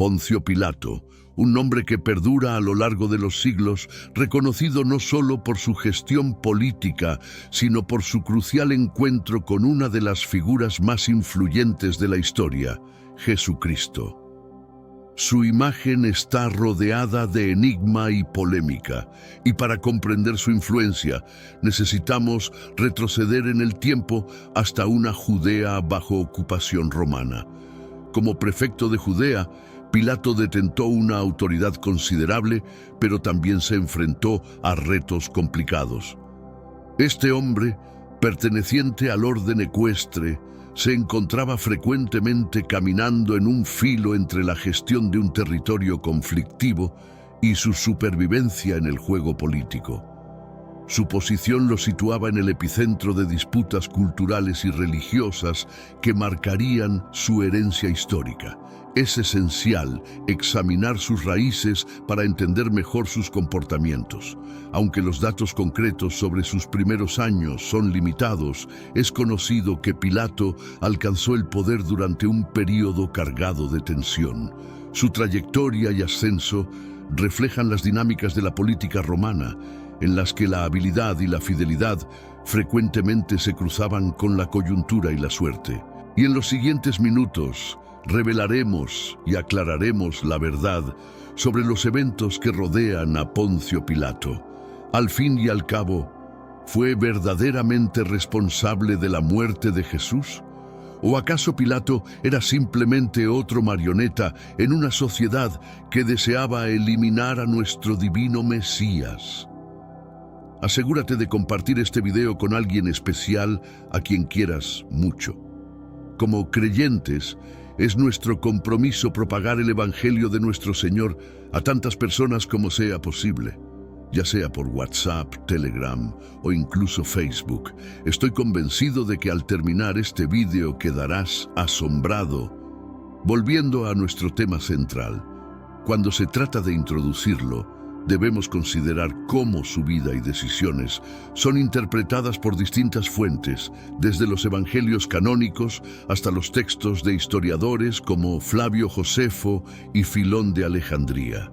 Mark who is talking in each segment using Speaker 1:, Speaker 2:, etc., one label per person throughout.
Speaker 1: Poncio Pilato, un nombre que perdura a lo largo de los siglos, reconocido no solo por su gestión política, sino por su crucial encuentro con una de las figuras más influyentes de la historia, Jesucristo. Su imagen está rodeada de enigma y polémica, y para comprender su influencia necesitamos retroceder en el tiempo hasta una Judea bajo ocupación romana. Como prefecto de Judea, Pilato detentó una autoridad considerable, pero también se enfrentó a retos complicados. Este hombre, perteneciente al orden ecuestre, se encontraba frecuentemente caminando en un filo entre la gestión de un territorio conflictivo y su supervivencia en el juego político. Su posición lo situaba en el epicentro de disputas culturales y religiosas que marcarían su herencia histórica. Es esencial examinar sus raíces para entender mejor sus comportamientos. Aunque los datos concretos sobre sus primeros años son limitados, es conocido que Pilato alcanzó el poder durante un período cargado de tensión. Su trayectoria y ascenso reflejan las dinámicas de la política romana, en las que la habilidad y la fidelidad frecuentemente se cruzaban con la coyuntura y la suerte. Y en los siguientes minutos revelaremos y aclararemos la verdad sobre los eventos que rodean a Poncio Pilato. Al fin y al cabo, ¿fue verdaderamente responsable de la muerte de Jesús? ¿O acaso Pilato era simplemente otro marioneta en una sociedad que deseaba eliminar a nuestro divino Mesías? Asegúrate de compartir este video con alguien especial a quien quieras mucho. Como creyentes, es nuestro compromiso propagar el Evangelio de nuestro Señor a tantas personas como sea posible, ya sea por WhatsApp, Telegram o incluso Facebook. Estoy convencido de que al terminar este video quedarás asombrado. Volviendo a nuestro tema central, cuando se trata de introducirlo, debemos considerar cómo su vida y decisiones son interpretadas por distintas fuentes, desde los evangelios canónicos hasta los textos de historiadores como Flavio Josefo y Filón de Alejandría.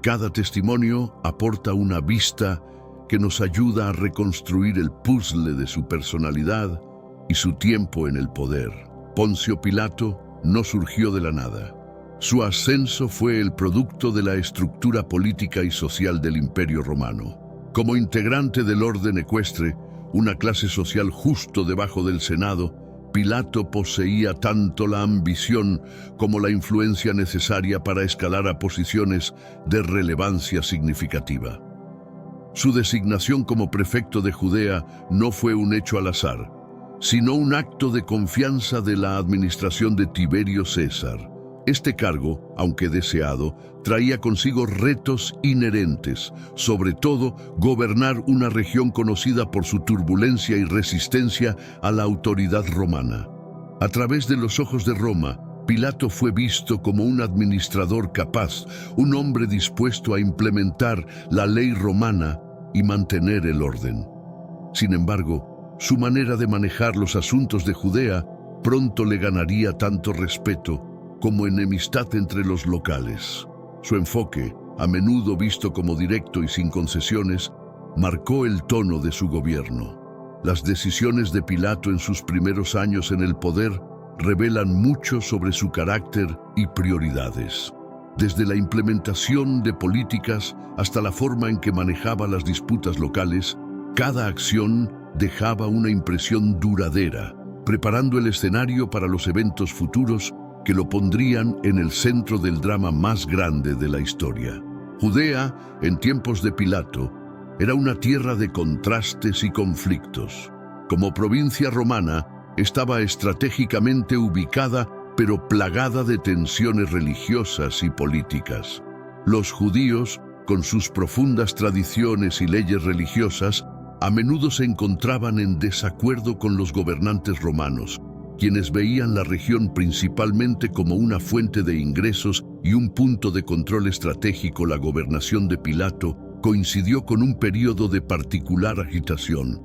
Speaker 1: Cada testimonio aporta una vista que nos ayuda a reconstruir el puzzle de su personalidad y su tiempo en el poder. Poncio Pilato no surgió de la nada. Su ascenso fue el producto de la estructura política y social del Imperio Romano. Como integrante del orden ecuestre, una clase social justo debajo del Senado, Pilato poseía tanto la ambición como la influencia necesaria para escalar a posiciones de relevancia significativa. Su designación como prefecto de Judea no fue un hecho al azar, sino un acto de confianza de la administración de Tiberio César. Este cargo, aunque deseado, traía consigo retos inherentes, sobre todo gobernar una región conocida por su turbulencia y resistencia a la autoridad romana. A través de los ojos de Roma, Pilato fue visto como un administrador capaz, un hombre dispuesto a implementar la ley romana y mantener el orden. Sin embargo, su manera de manejar los asuntos de Judea pronto le ganaría tanto respeto como enemistad entre los locales. Su enfoque, a menudo visto como directo y sin concesiones, marcó el tono de su gobierno. Las decisiones de Pilato en sus primeros años en el poder revelan mucho sobre su carácter y prioridades. Desde la implementación de políticas hasta la forma en que manejaba las disputas locales, cada acción dejaba una impresión duradera, preparando el escenario para los eventos futuros que lo pondrían en el centro del drama más grande de la historia. Judea, en tiempos de Pilato, era una tierra de contrastes y conflictos. Como provincia romana, estaba estratégicamente ubicada, pero plagada de tensiones religiosas y políticas. Los judíos, con sus profundas tradiciones y leyes religiosas, a menudo se encontraban en desacuerdo con los gobernantes romanos, quienes veían la región principalmente como una fuente de ingresos y un punto de control estratégico. La gobernación de Pilato coincidió con un periodo de particular agitación.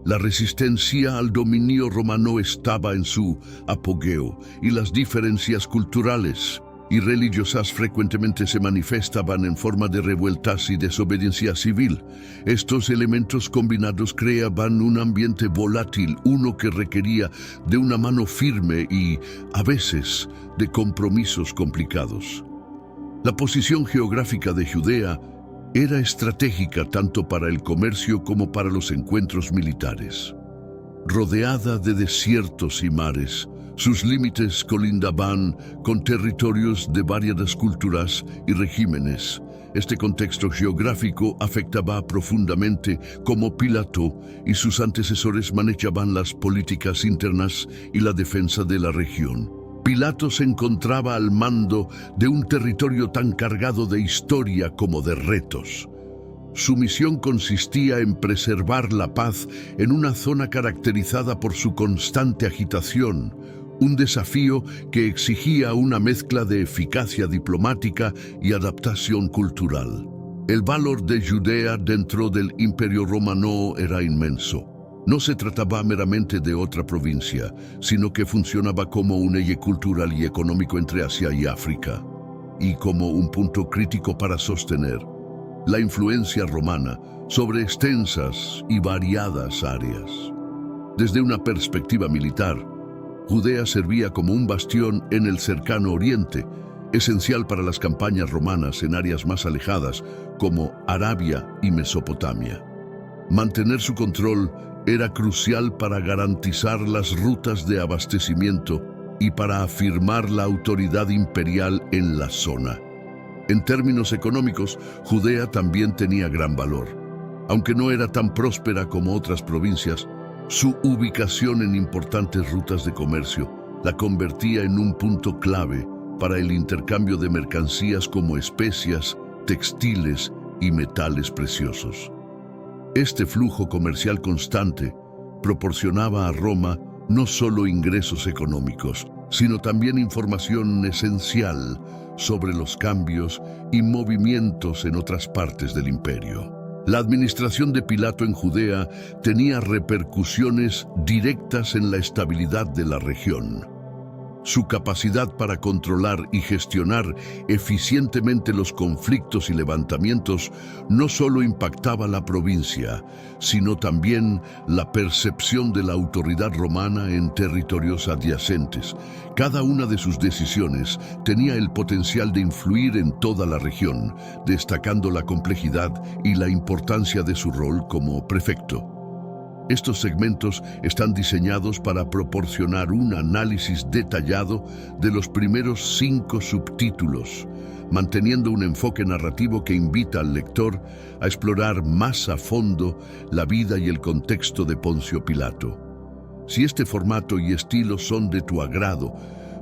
Speaker 1: La resistencia al dominio romano estaba en su apogeo y las diferencias culturales, y religiosas frecuentemente se manifestaban en forma de revueltas y desobediencia civil. Estos elementos combinados creaban un ambiente volátil, uno que requería de una mano firme y, a veces, de compromisos complicados. La posición geográfica de Judea era estratégica tanto para el comercio como para los encuentros militares. Rodeada de desiertos y mares, sus límites colindaban con territorios de variadas culturas y regímenes. Este contexto geográfico afectaba profundamente cómo Pilato y sus antecesores manejaban las políticas internas y la defensa de la región. Pilato se encontraba al mando de un territorio tan cargado de historia como de retos. Su misión consistía en preservar la paz en una zona caracterizada por su constante agitación, un desafío que exigía una mezcla de eficacia diplomática y adaptación cultural. El valor de Judea dentro del Imperio Romano era inmenso. No se trataba meramente de otra provincia, sino que funcionaba como un eje cultural y económico entre Asia y África, y como un punto crítico para sostener la influencia romana sobre extensas y variadas áreas. Desde una perspectiva militar, Judea servía como un bastión en el cercano oriente, esencial para las campañas romanas en áreas más alejadas como Arabia y Mesopotamia. Mantener su control era crucial para garantizar las rutas de abastecimiento y para afirmar la autoridad imperial en la zona. En términos económicos, Judea también tenía gran valor. Aunque no era tan próspera como otras provincias, su ubicación en importantes rutas de comercio la convertía en un punto clave para el intercambio de mercancías como especias, textiles y metales preciosos. Este flujo comercial constante proporcionaba a Roma no solo ingresos económicos, sino también información esencial sobre los cambios y movimientos en otras partes del imperio. La administración de Pilato en Judea tenía repercusiones directas en la estabilidad de la región. Su capacidad para controlar y gestionar eficientemente los conflictos y levantamientos no solo impactaba la provincia, sino también la percepción de la autoridad romana en territorios adyacentes. Cada una de sus decisiones tenía el potencial de influir en toda la región, destacando la complejidad y la importancia de su rol como prefecto. Estos segmentos están diseñados para proporcionar un análisis detallado de los primeros 5 subtítulos, manteniendo un enfoque narrativo que invita al lector a explorar más a fondo la vida y el contexto de Poncio Pilato. Si este formato y estilo son de tu agrado,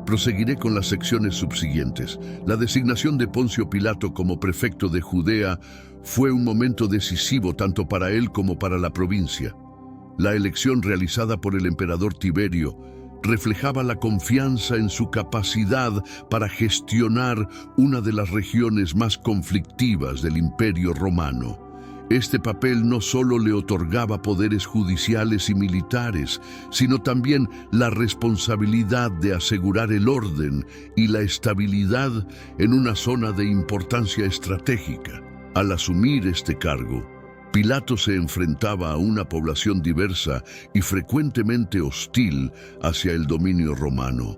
Speaker 1: proseguiré con las secciones subsiguientes. La designación de Poncio Pilato como prefecto de Judea fue un momento decisivo tanto para él como para la provincia. La elección realizada por el emperador Tiberio reflejaba la confianza en su capacidad para gestionar una de las regiones más conflictivas del Imperio Romano. Este papel no solo le otorgaba poderes judiciales y militares, sino también la responsabilidad de asegurar el orden y la estabilidad en una zona de importancia estratégica. Al asumir este cargo, Pilato se enfrentaba a una población diversa y frecuentemente hostil hacia el dominio romano.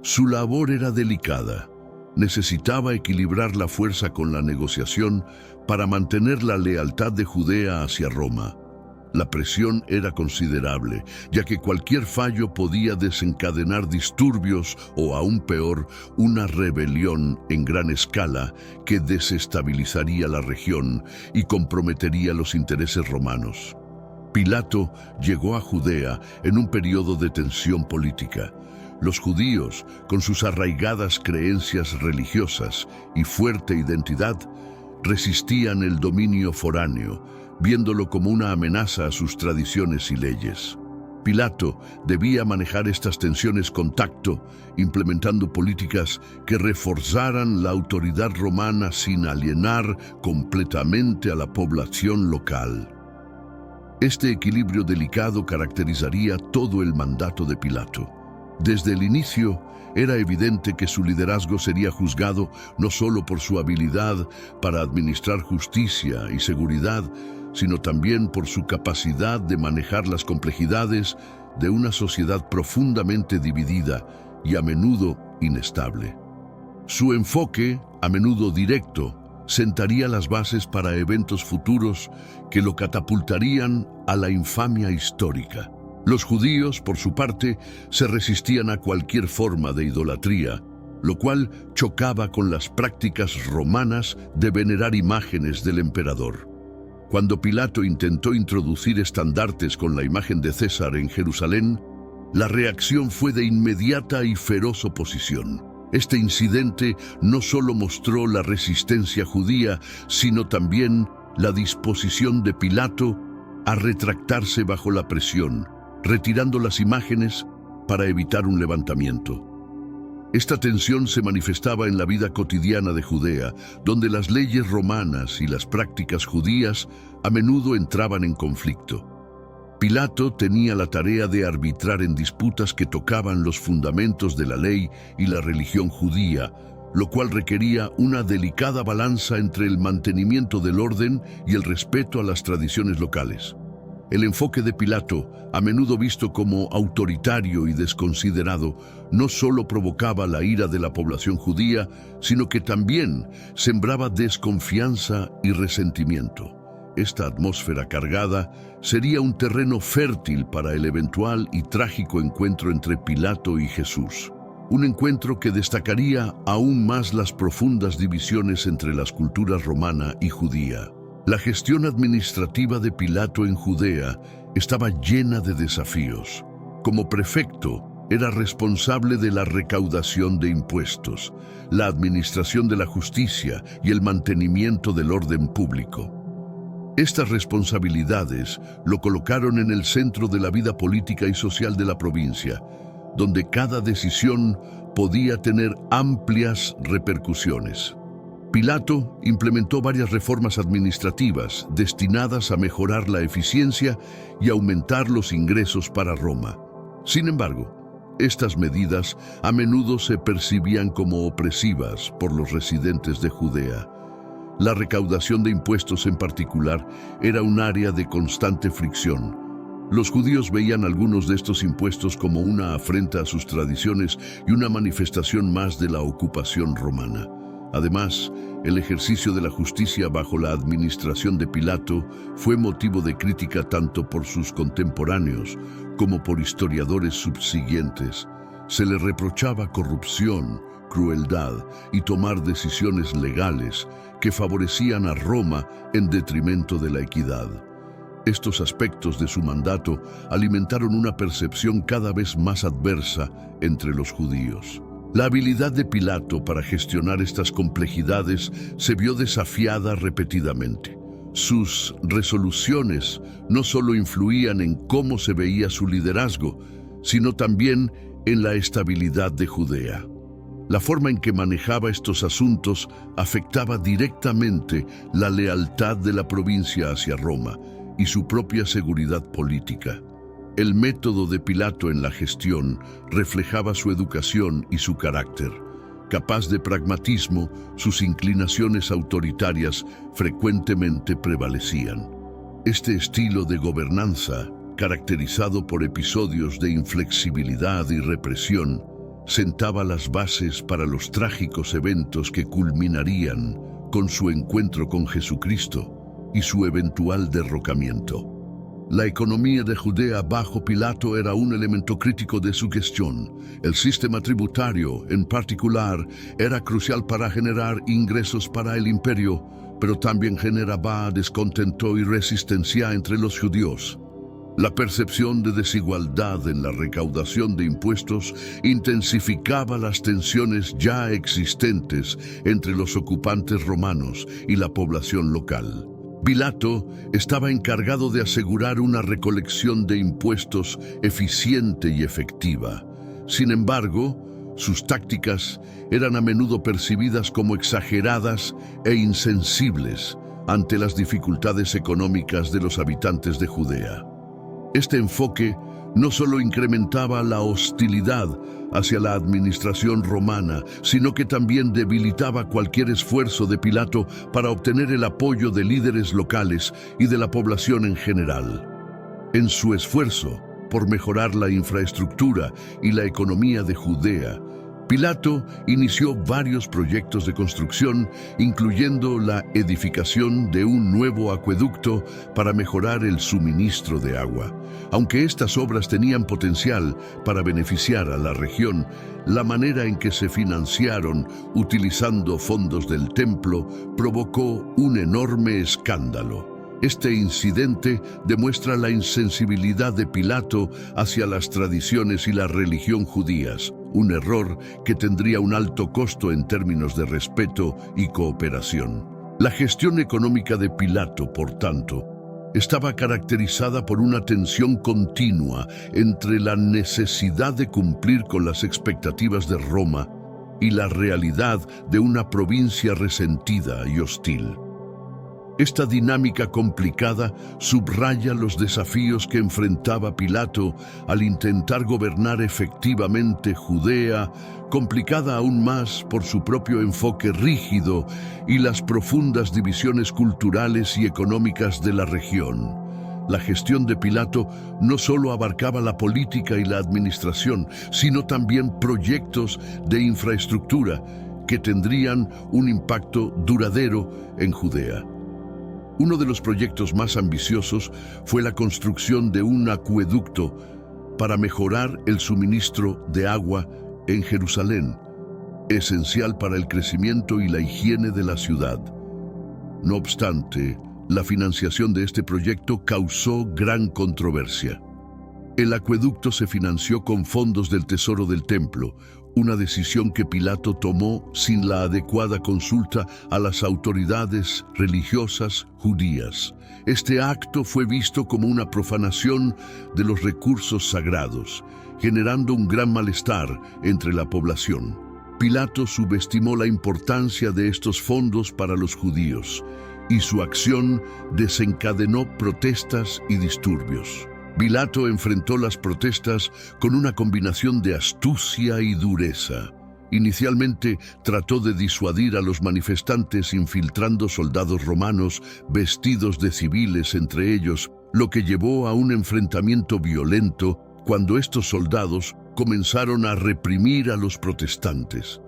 Speaker 1: Su labor era delicada. Necesitaba equilibrar la fuerza con la negociación para mantener la lealtad de Judea hacia Roma. La presión era considerable, ya que cualquier fallo podía desencadenar disturbios o, aún peor, una rebelión en gran escala que desestabilizaría la región y comprometería los intereses romanos. Pilato llegó a Judea en un periodo de tensión política. Los judíos, con sus arraigadas creencias religiosas y fuerte identidad, resistían el dominio foráneo, viéndolo como una amenaza a sus tradiciones y leyes. Pilato debía manejar estas tensiones con tacto, implementando políticas que reforzaran la autoridad romana sin alienar completamente a la población local. Este equilibrio delicado caracterizaría todo el mandato de Pilato. Desde el inicio, era evidente que su liderazgo sería juzgado no solo por su habilidad para administrar justicia y seguridad, sino también por su capacidad de manejar las complejidades de una sociedad profundamente dividida y a menudo inestable. Su enfoque, a menudo directo, sentaría las bases para eventos futuros que lo catapultarían a la infamia histórica. Los judíos, por su parte, se resistían a cualquier forma de idolatría, lo cual chocaba con las prácticas romanas de venerar imágenes del emperador. Cuando Pilato intentó introducir estandartes con la imagen de César en Jerusalén, la reacción fue de inmediata y feroz oposición. Este incidente no solo mostró la resistencia judía, sino también la disposición de Pilato a retractarse bajo la presión, retirando las imágenes para evitar un levantamiento. Esta tensión se manifestaba en la vida cotidiana de Judea, donde las leyes romanas y las prácticas judías a menudo entraban en conflicto. Pilato tenía la tarea de arbitrar en disputas que tocaban los fundamentos de la ley y la religión judía, lo cual requería una delicada balanza entre el mantenimiento del orden y el respeto a las tradiciones locales. El enfoque de Pilato, a menudo visto como autoritario y desconsiderado, no solo provocaba la ira de la población judía, sino que también sembraba desconfianza y resentimiento. Esta atmósfera cargada sería un terreno fértil para el eventual y trágico encuentro entre Pilato y Jesús. Un encuentro que destacaría aún más las profundas divisiones entre las culturas romana y judía. La gestión administrativa de Pilato en Judea estaba llena de desafíos. Como prefecto, era responsable de la recaudación de impuestos, la administración de la justicia y el mantenimiento del orden público. Estas responsabilidades lo colocaron en el centro de la vida política y social de la provincia, donde cada decisión podía tener amplias repercusiones. Pilato implementó varias reformas administrativas destinadas a mejorar la eficiencia y aumentar los ingresos para Roma. Sin embargo, estas medidas a menudo se percibían como opresivas por los residentes de Judea. La recaudación de impuestos en particular era un área de constante fricción. Los judíos veían algunos de estos impuestos como una afrenta a sus tradiciones y una manifestación más de la ocupación romana. Además, el ejercicio de la justicia bajo la administración de Pilato fue motivo de crítica tanto por sus contemporáneos como por historiadores subsiguientes. Se le reprochaba corrupción, crueldad y tomar decisiones legales que favorecían a Roma en detrimento de la equidad. Estos aspectos de su mandato alimentaron una percepción cada vez más adversa entre los judíos. La habilidad de Pilato para gestionar estas complejidades se vio desafiada repetidamente. Sus resoluciones no solo influían en cómo se veía su liderazgo, sino también en la estabilidad de Judea. La forma en que manejaba estos asuntos afectaba directamente la lealtad de la provincia hacia Roma y su propia seguridad política. El método de Pilato en la gestión reflejaba su educación y su carácter. Capaz de pragmatismo, sus inclinaciones autoritarias frecuentemente prevalecían. Este estilo de gobernanza, caracterizado por episodios de inflexibilidad y represión, sentaba las bases para los trágicos eventos que culminarían con su encuentro con Jesucristo y su eventual derrocamiento. La economía de Judea bajo Pilato era un elemento crítico de su gestión. El sistema tributario, en particular, era crucial para generar ingresos para el imperio, pero también generaba descontento y resistencia entre los judíos. La percepción de desigualdad en la recaudación de impuestos intensificaba las tensiones ya existentes entre los ocupantes romanos y la población local. Pilato estaba encargado de asegurar una recolección de impuestos eficiente y efectiva. Sin embargo, sus tácticas eran a menudo percibidas como exageradas e insensibles ante las dificultades económicas de los habitantes de Judea. Este enfoque no solo incrementaba la hostilidad hacia la administración romana, sino que también debilitaba cualquier esfuerzo de Pilato para obtener el apoyo de líderes locales y de la población en general. En su esfuerzo por mejorar la infraestructura y la economía de Judea, Pilato inició varios proyectos de construcción, incluyendo la edificación de un nuevo acueducto para mejorar el suministro de agua. Aunque estas obras tenían potencial para beneficiar a la región, la manera en que se financiaron utilizando fondos del templo provocó un enorme escándalo. Este incidente demuestra la insensibilidad de Pilato hacia las tradiciones y la religión judías, un error que tendría un alto costo en términos de respeto y cooperación. La gestión económica de Pilato, por tanto, estaba caracterizada por una tensión continua entre la necesidad de cumplir con las expectativas de Roma y la realidad de una provincia resentida y hostil. Esta dinámica complicada subraya los desafíos que enfrentaba Pilato al intentar gobernar efectivamente Judea, complicada aún más por su propio enfoque rígido y las profundas divisiones culturales y económicas de la región. La gestión de Pilato no solo abarcaba la política y la administración, sino también proyectos de infraestructura que tendrían un impacto duradero en Judea. Uno de los proyectos más ambiciosos fue la construcción de un acueducto para mejorar el suministro de agua en Jerusalén, esencial para el crecimiento y la higiene de la ciudad. No obstante, la financiación de este proyecto causó gran controversia. El acueducto se financió con fondos del tesoro del templo, una decisión que Pilato tomó sin la adecuada consulta a las autoridades religiosas judías. Este acto fue visto como una profanación de los recursos sagrados, generando un gran malestar entre la población. Pilato subestimó la importancia de estos fondos para los judíos, y su acción desencadenó protestas y disturbios. Pilato enfrentó las protestas con una combinación de astucia y dureza. Inicialmente trató de disuadir a los manifestantes infiltrando soldados romanos vestidos de civiles entre ellos, lo que llevó a un enfrentamiento violento cuando estos soldados comenzaron a reprimir a los protestantes.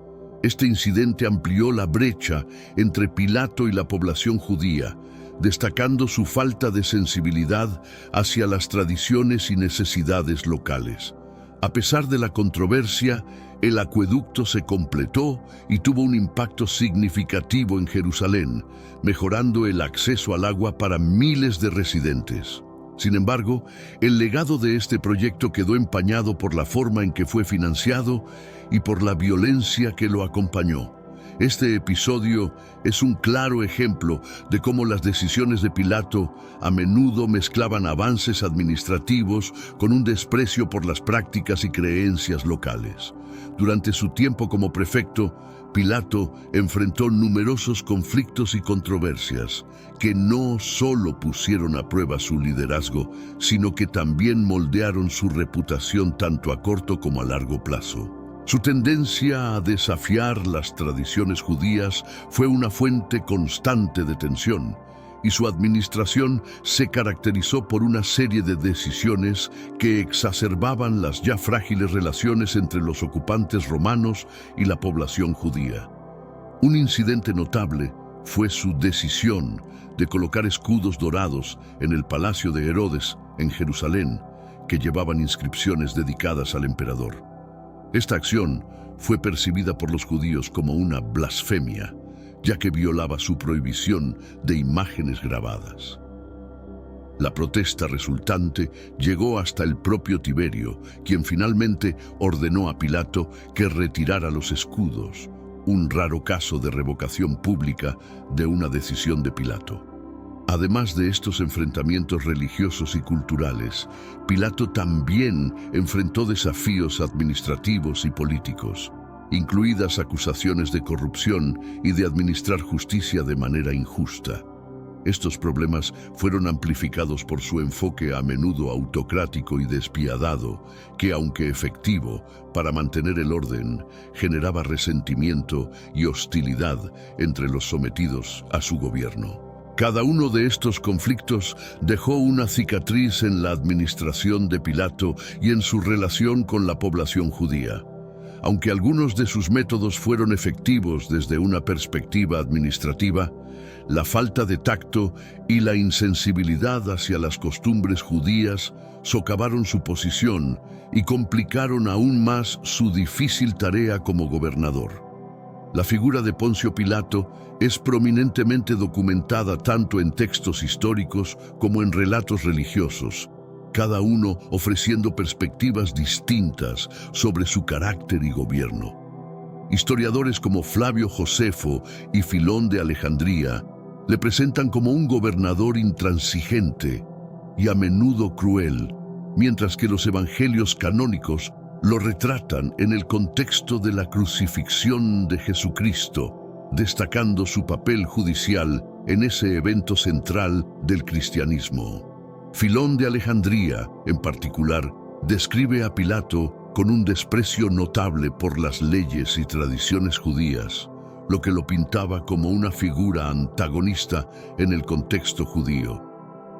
Speaker 1: Este incidente amplió la brecha entre Pilato y la población judía, destacando su falta de sensibilidad hacia las tradiciones y necesidades locales. A pesar de la controversia, el acueducto se completó y tuvo un impacto significativo en Jerusalén, mejorando el acceso al agua para miles de residentes. Sin embargo, el legado de este proyecto quedó empañado por la forma en que fue financiado y por la violencia que lo acompañó. Este episodio es un claro ejemplo de cómo las decisiones de Pilato a menudo mezclaban avances administrativos con un desprecio por las prácticas y creencias locales. Durante su tiempo como prefecto, Pilato enfrentó numerosos conflictos y controversias que no solo pusieron a prueba su liderazgo, sino que también moldearon su reputación tanto a corto como a largo plazo. Su tendencia a desafiar las tradiciones judías fue una fuente constante de tensión, y su administración se caracterizó por una serie de decisiones que exacerbaban las ya frágiles relaciones entre los ocupantes romanos y la población judía. Un incidente notable fue su decisión de colocar escudos dorados en el palacio de Herodes, en Jerusalén, que llevaban inscripciones dedicadas al emperador. Esta acción fue percibida por los judíos como una blasfemia, ya que violaba su prohibición de imágenes grabadas. La protesta resultante llegó hasta el propio Tiberio, quien finalmente ordenó a Pilato que retirara los escudos, un raro caso de revocación pública de una decisión de Pilato. Además de estos enfrentamientos religiosos y culturales, Pilato también enfrentó desafíos administrativos y políticos, incluidas acusaciones de corrupción y de administrar justicia de manera injusta. Estos problemas fueron amplificados por su enfoque a menudo autocrático y despiadado, que, aunque efectivo para mantener el orden, generaba resentimiento y hostilidad entre los sometidos a su gobierno. Cada uno de estos conflictos dejó una cicatriz en la administración de Pilato y en su relación con la población judía. Aunque algunos de sus métodos fueron efectivos desde una perspectiva administrativa, la falta de tacto y la insensibilidad hacia las costumbres judías socavaron su posición y complicaron aún más su difícil tarea como gobernador. La figura de Poncio Pilato es prominentemente documentada tanto en textos históricos como en relatos religiosos, cada uno ofreciendo perspectivas distintas sobre su carácter y gobierno. Historiadores como Flavio Josefo y Filón de Alejandría le presentan como un gobernador intransigente y a menudo cruel, mientras que los evangelios canónicos lo retratan en el contexto de la crucifixión de Jesucristo, destacando su papel judicial en ese evento central del cristianismo. Filón de Alejandría, en particular, describe a Pilato con un desprecio notable por las leyes y tradiciones judías, lo que lo pintaba como una figura antagonista en el contexto judío.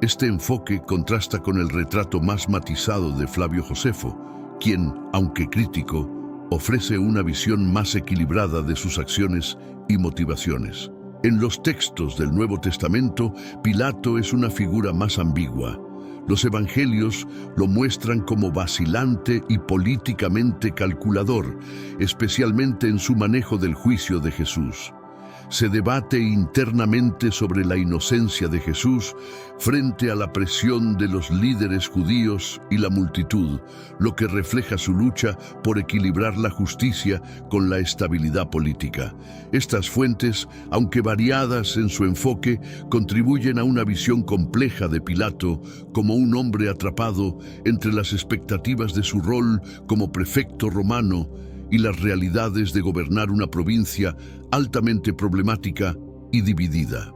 Speaker 1: Este enfoque contrasta con el retrato más matizado de Flavio Josefo, quien, aunque crítico, ofrece una visión más equilibrada de sus acciones y motivaciones. En los textos del Nuevo Testamento, Pilato es una figura más ambigua. Los evangelios lo muestran como vacilante y políticamente calculador, especialmente en su manejo del juicio de Jesús. Se debate internamente sobre la inocencia de Jesús frente a la presión de los líderes judíos y la multitud, lo que refleja su lucha por equilibrar la justicia con la estabilidad política. Estas fuentes, aunque variadas en su enfoque, contribuyen a una visión compleja de Pilato como un hombre atrapado entre las expectativas de su rol como prefecto romano y las realidades de gobernar una provincia altamente problemática y dividida.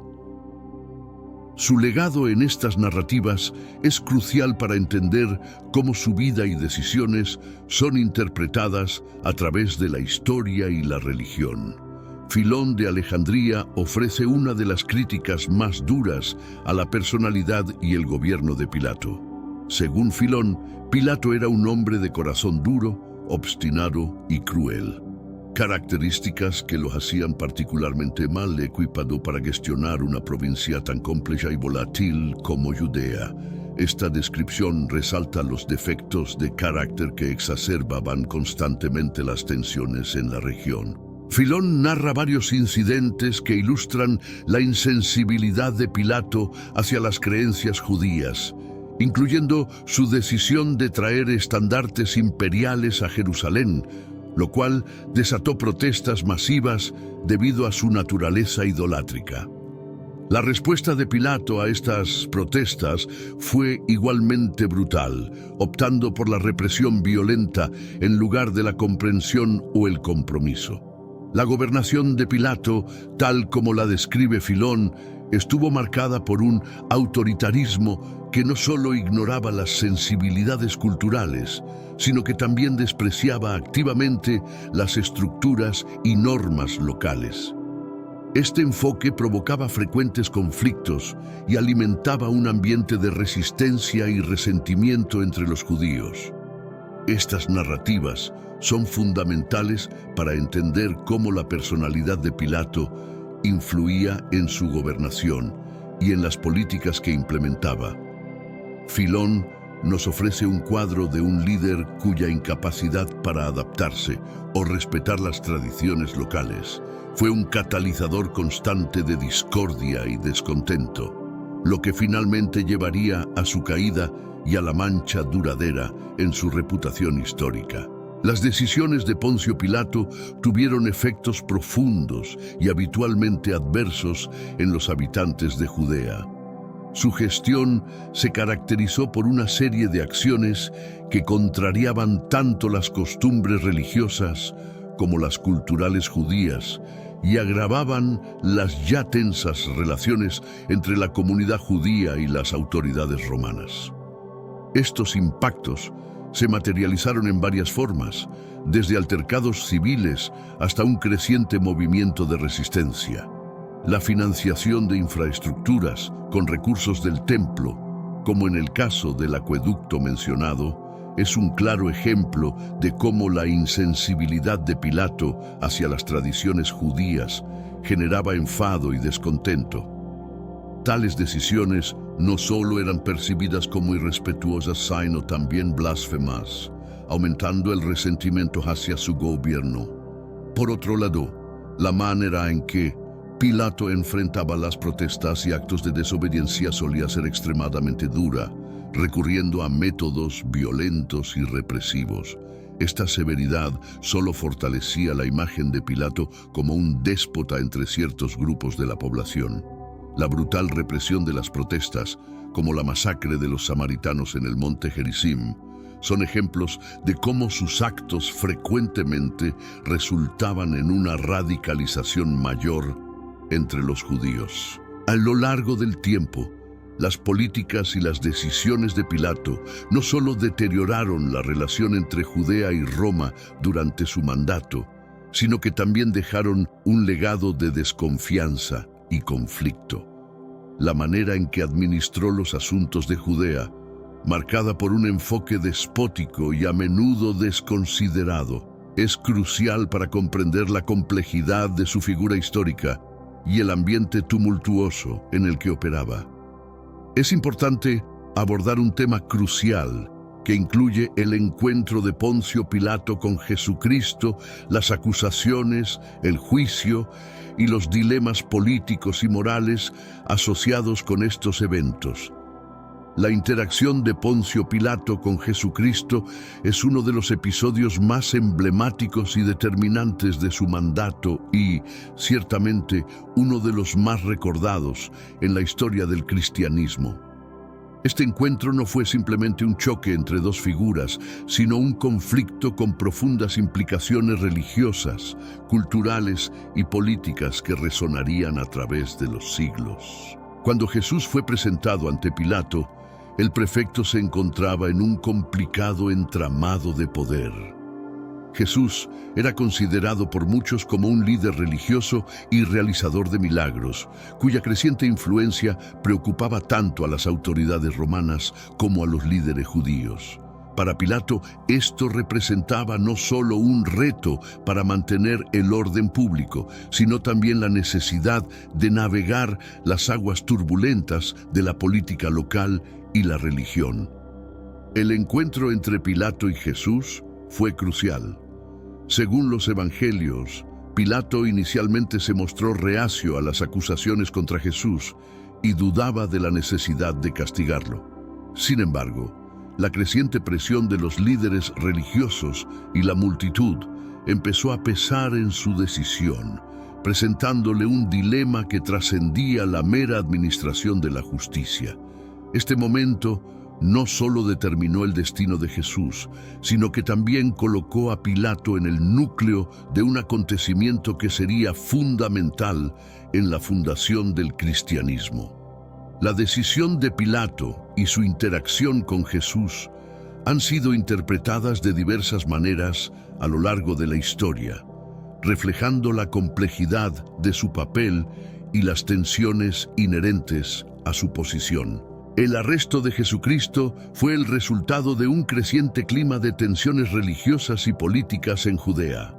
Speaker 1: Su legado en estas narrativas es crucial para entender cómo su vida y decisiones son interpretadas a través de la historia y la religión. Filón de Alejandría ofrece una de las críticas más duras a la personalidad y el gobierno de Pilato. Según Filón, Pilato era un hombre de corazón duro, obstinado y cruel, características que lo hacían particularmente mal equipado para gestionar una provincia tan compleja y volátil como Judea. Esta descripción resalta los defectos de carácter que exacerbaban constantemente las tensiones en la región. Filón narra varios incidentes que ilustran la insensibilidad de Pilato hacia las creencias judías, incluyendo su decisión de traer estandartes imperiales a Jerusalén, lo cual desató protestas masivas debido a su naturaleza idolátrica. La respuesta de Pilato a estas protestas fue igualmente brutal, optando por la represión violenta en lugar de la comprensión o el compromiso. La gobernación de Pilato, tal como la describe Filón, estuvo marcada por un autoritarismo que no solo ignoraba las sensibilidades culturales, sino que también despreciaba activamente las estructuras y normas locales. Este enfoque provocaba frecuentes conflictos y alimentaba un ambiente de resistencia y resentimiento entre los judíos. Estas narrativas son fundamentales para entender cómo la personalidad de Pilato influía en su gobernación y en las políticas que implementaba. Filón nos ofrece un cuadro de un líder cuya incapacidad para adaptarse o respetar las tradiciones locales fue un catalizador constante de discordia y descontento, lo que finalmente llevaría a su caída y a la mancha duradera en su reputación histórica. Las decisiones de Poncio Pilato tuvieron efectos profundos y habitualmente adversos en los habitantes de Judea. Su gestión se caracterizó por una serie de acciones que contrariaban tanto las costumbres religiosas como las culturales judías y agravaban las ya tensas relaciones entre la comunidad judía y las autoridades romanas. Estos impactos se materializaron en varias formas, desde altercados civiles hasta un creciente movimiento de resistencia. La financiación de infraestructuras con recursos del templo, como en el caso del acueducto mencionado, es un claro ejemplo de cómo la insensibilidad de Pilato hacia las tradiciones judías generaba enfado y descontento. Tales decisiones no solo eran percibidas como irrespetuosas, sino también blasfemas, aumentando el resentimiento hacia su gobierno. Por otro lado, la manera en que Pilato enfrentaba las protestas y actos de desobediencia solía ser extremadamente dura, recurriendo a métodos violentos y represivos. Esta severidad solo fortalecía la imagen de Pilato como un déspota entre ciertos grupos de la población. La brutal represión de las protestas, como la masacre de los samaritanos en el monte Gerizim, son ejemplos de cómo sus actos frecuentemente resultaban en una radicalización mayor entre los judíos. A lo largo del tiempo, las políticas y las decisiones de Pilato no solo deterioraron la relación entre Judea y Roma durante su mandato, sino que también dejaron un legado de desconfianza y conflicto. La manera en que administró los asuntos de Judea, marcada por un enfoque despótico y a menudo desconsiderado, es crucial para comprender la complejidad de su figura histórica y el ambiente tumultuoso en el que operaba. Es importante abordar un tema crucial que incluye el encuentro de Poncio Pilato con Jesucristo, las acusaciones, el juicio y los dilemas políticos y morales asociados con estos eventos. La interacción de Poncio Pilato con Jesucristo es uno de los episodios más emblemáticos y determinantes de su mandato y, ciertamente, uno de los más recordados en la historia del cristianismo. Este encuentro no fue simplemente un choque entre dos figuras, sino un conflicto con profundas implicaciones religiosas, culturales y políticas que resonarían a través de los siglos. Cuando Jesús fue presentado ante Pilato, el prefecto se encontraba en un complicado entramado de poder. Jesús era considerado por muchos como un líder religioso y realizador de milagros, cuya creciente influencia preocupaba tanto a las autoridades romanas como a los líderes judíos. Para Pilato, esto representaba no solo un reto para mantener el orden público, sino también la necesidad de navegar las aguas turbulentas de la política local y la religión. El encuentro entre Pilato y Jesús fue crucial. Según los evangelios, Pilato inicialmente se mostró reacio a las acusaciones contra Jesús y dudaba de la necesidad de castigarlo. Sin embargo, la creciente presión de los líderes religiosos y la multitud empezó a pesar en su decisión, presentándole un dilema que trascendía la mera administración de la justicia. Este momento no solo determinó el destino de Jesús, sino que también colocó a Pilato en el núcleo de un acontecimiento que sería fundamental en la fundación del cristianismo. La decisión de Pilato y su interacción con Jesús han sido interpretadas de diversas maneras a lo largo de la historia, reflejando la complejidad de su papel y las tensiones inherentes a su posición. El arresto de Jesucristo fue el resultado de un creciente clima de tensiones religiosas y políticas en Judea.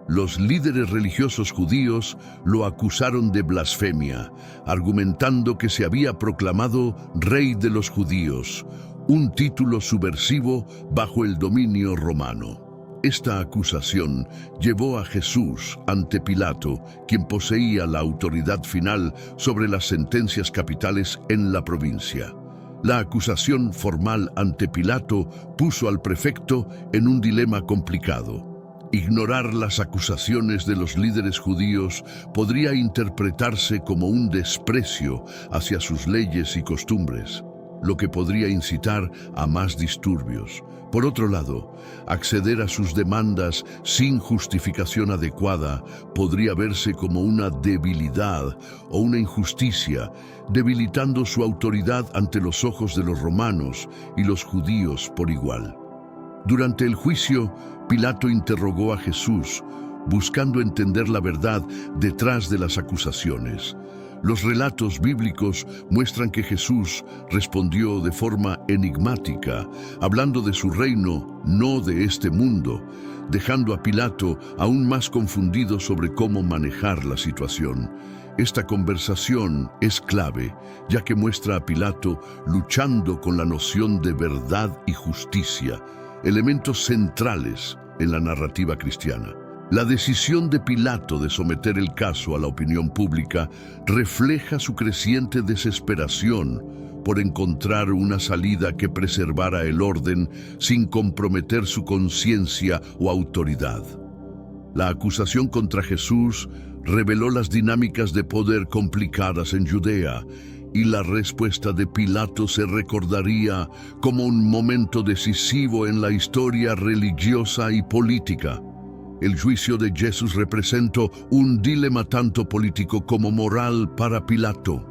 Speaker 1: Los líderes religiosos judíos lo acusaron de blasfemia, argumentando que se había proclamado rey de los judíos, un título subversivo bajo el dominio romano. Esta acusación llevó a Jesús ante Pilato, quien poseía la autoridad final sobre las sentencias capitales en la provincia. La acusación formal ante Pilato puso al prefecto en un dilema complicado. Ignorar las acusaciones de los líderes judíos podría interpretarse como un desprecio hacia sus leyes y costumbres. lo que podría incitar a más disturbios. Por otro lado, acceder a sus demandas sin justificación adecuada podría verse como una debilidad o una injusticia, debilitando su autoridad ante los ojos de los romanos y los judíos por igual. Durante el juicio, Pilato interrogó a Jesús, buscando entender la verdad detrás de las acusaciones. Los relatos bíblicos muestran que Jesús respondió de forma enigmática, hablando de su reino, no de este mundo, dejando a Pilato aún más confundido sobre cómo manejar la situación. Esta conversación es clave, ya que muestra a Pilato luchando con la noción de verdad y justicia, elementos centrales en la narrativa cristiana. La decisión de Pilato de someter el caso a la opinión pública refleja su creciente desesperación por encontrar una salida que preservara el orden sin comprometer su conciencia o autoridad. La acusación contra Jesús reveló las dinámicas de poder complicadas en Judea, y la respuesta de Pilato se recordaría como un momento decisivo en la historia religiosa y política. El juicio de Jesús representó un dilema tanto político como moral para Pilato.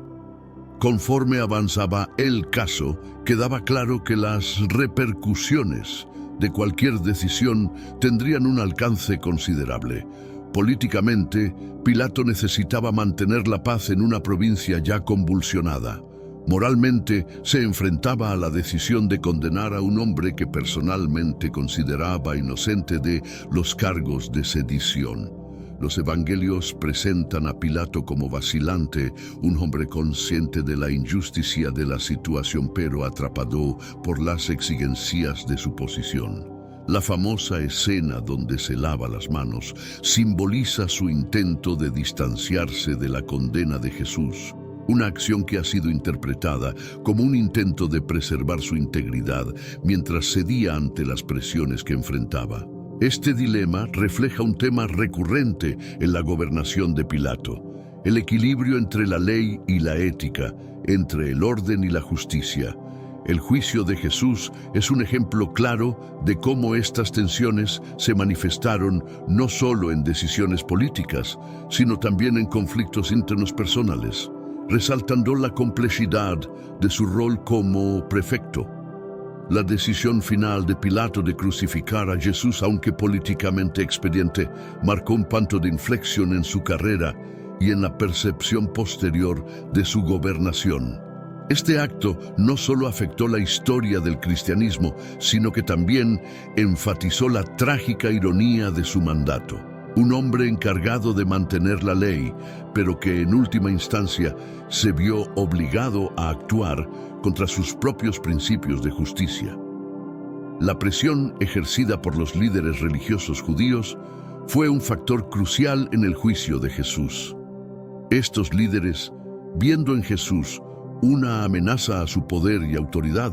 Speaker 1: Conforme avanzaba el caso, quedaba claro que las repercusiones de cualquier decisión tendrían un alcance considerable. Políticamente, Pilato necesitaba mantener la paz en una provincia ya convulsionada. Moralmente, se enfrentaba a la decisión de condenar a un hombre que personalmente consideraba inocente de los cargos de sedición. Los evangelios presentan a Pilato como vacilante, un hombre consciente de la injusticia de la situación, pero atrapado por las exigencias de su posición. La famosa escena donde se lava las manos simboliza su intento de distanciarse de la condena de Jesús, una acción que ha sido interpretada como un intento de preservar su integridad mientras cedía ante las presiones que enfrentaba. Este dilema refleja un tema recurrente en la gobernación de Pilato: el equilibrio entre la ley y la ética, entre el orden y la justicia. El juicio de Jesús es un ejemplo claro de cómo estas tensiones se manifestaron no solo en decisiones políticas, sino también en conflictos internos personales, resaltando la complejidad de su rol como prefecto. La decisión final de Pilato de crucificar a Jesús, aunque políticamente expediente, marcó un punto de inflexión en su carrera y en la percepción posterior de su gobernación. Este acto no solo afectó la historia del cristianismo, sino que también enfatizó la trágica ironía de su mandato. Un hombre encargado de mantener la ley, pero que en última instancia se vio obligado a actuar contra sus propios principios de justicia. La presión ejercida por los líderes religiosos judíos fue un factor crucial en el juicio de Jesús. Estos líderes, viendo en Jesús una amenaza a su poder y autoridad,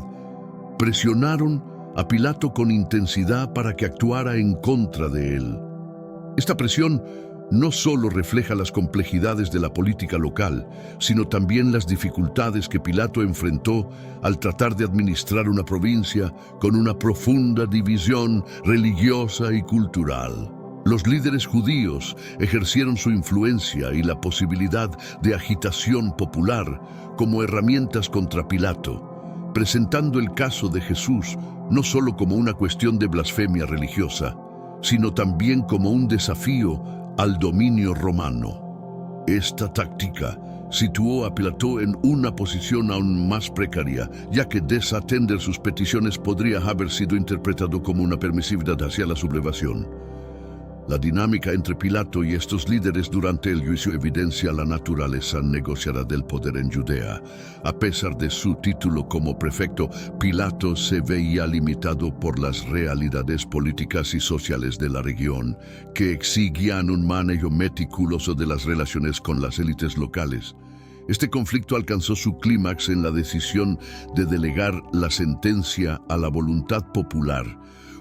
Speaker 1: presionaron a Pilato con intensidad para que actuara en contra de él. Esta presión no solo refleja las complejidades de la política local, sino también las dificultades que Pilato enfrentó al tratar de administrar una provincia con una profunda división religiosa y cultural. Los líderes judíos ejercieron su influencia y la posibilidad de agitación popular como herramientas contra Pilato, presentando el caso de Jesús no solo como una cuestión de blasfemia religiosa, sino también como un desafío al dominio romano. Esta táctica situó a Pilato en una posición aún más precaria, ya que desatender sus peticiones podría haber sido interpretado como una permisividad hacia la sublevación. La dinámica entre Pilato y estos líderes durante el juicio evidencia la naturaleza negociada del poder en Judea. A pesar de su título como prefecto, Pilato se veía limitado por las realidades políticas y sociales de la región, que exigían un manejo meticuloso de las relaciones con las élites locales. Este conflicto alcanzó su clímax en la decisión de delegar la sentencia a la voluntad popular,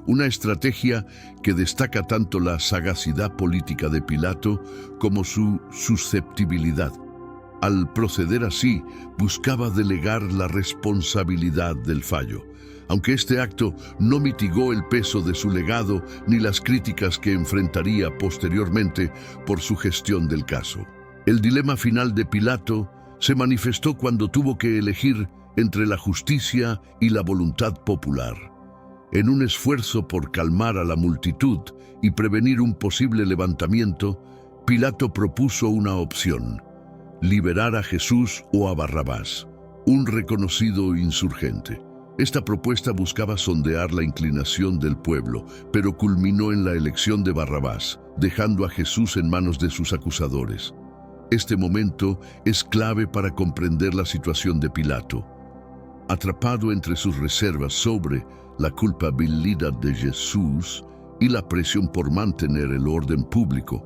Speaker 1: una estrategia que destaca tanto la sagacidad política de Pilato como su susceptibilidad. Al proceder así, buscaba delegar la responsabilidad del fallo, aunque este acto no mitigó el peso de su legado ni las críticas que enfrentaría posteriormente por su gestión del caso. El dilema final de Pilato se manifestó cuando tuvo que elegir entre la justicia y la voluntad popular. En un esfuerzo por calmar a la multitud y prevenir un posible levantamiento, Pilato propuso una opción: liberar a Jesús o a Barrabás, un reconocido insurgente. Esta propuesta buscaba sondear la inclinación del pueblo, pero culminó en la elección de Barrabás, dejando a Jesús en manos de sus acusadores. Este momento es clave para comprender la situación de Pilato. Atrapado entre sus reservas sobre la culpabilidad de Jesús y la presión por mantener el orden público,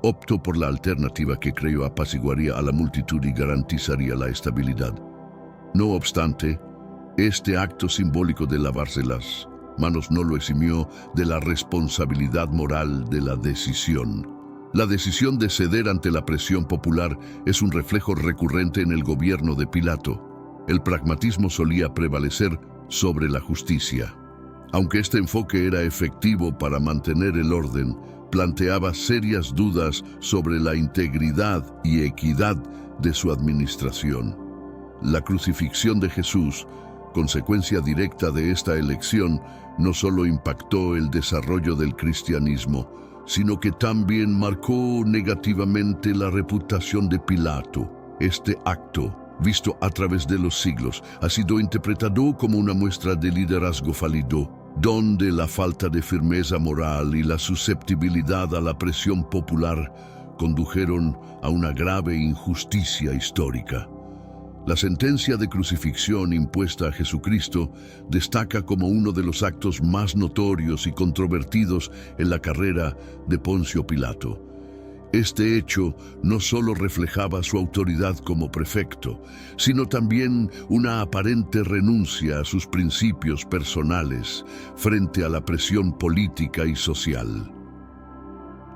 Speaker 1: optó por la alternativa que creyó apaciguaría a la multitud y garantizaría la estabilidad. No obstante, este acto simbólico de lavarse las manos no lo eximió de la responsabilidad moral de la decisión. La decisión de ceder ante la presión popular es un reflejo recurrente en el gobierno de Pilato. El pragmatismo solía prevalecer sobre la justicia. Aunque este enfoque era efectivo para mantener el orden, planteaba serias dudas sobre la integridad y equidad de su administración. La crucifixión de Jesús, consecuencia directa de esta elección, no solo impactó el desarrollo del cristianismo, sino que también marcó negativamente la reputación de Pilato. Este acto, visto a través de los siglos, ha sido interpretado como una muestra de liderazgo fallido, donde la falta de firmeza moral y la susceptibilidad a la presión popular condujeron a una grave injusticia histórica. La sentencia de crucifixión impuesta a Jesucristo destaca como uno de los actos más notorios y controvertidos en la carrera de Poncio Pilato. Este hecho no solo reflejaba su autoridad como prefecto, sino también una aparente renuncia a sus principios personales frente a la presión política y social.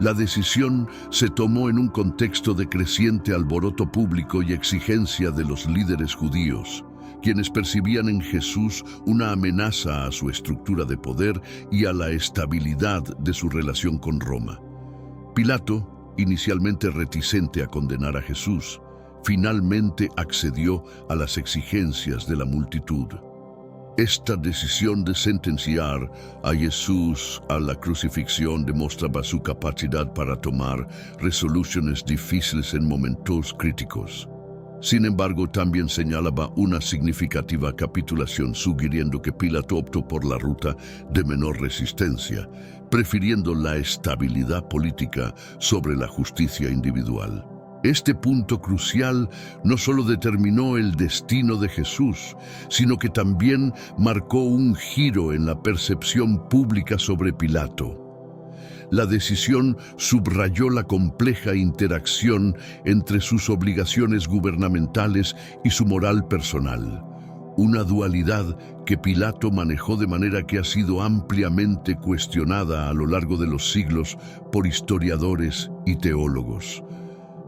Speaker 1: La decisión se tomó en un contexto de creciente alboroto público y exigencia de los líderes judíos, quienes percibían en Jesús una amenaza a su estructura de poder y a la estabilidad de su relación con Roma. Pilato, inicialmente reticente a condenar a Jesús, finalmente accedió a las exigencias de la multitud. Esta decisión de sentenciar a Jesús a la crucifixión demostraba su capacidad para tomar resoluciones difíciles en momentos críticos. Sin embargo, también señalaba una significativa capitulación, sugiriendo que Pilato optó por la ruta de menor resistencia, prefiriendo la estabilidad política sobre la justicia individual. Este punto crucial no solo determinó el destino de Jesús, sino que también marcó un giro en la percepción pública sobre Pilato. La decisión subrayó la compleja interacción entre sus obligaciones gubernamentales y su moral personal, una dualidad que Pilato manejó de manera que ha sido ampliamente cuestionada a lo largo de los siglos por historiadores y teólogos.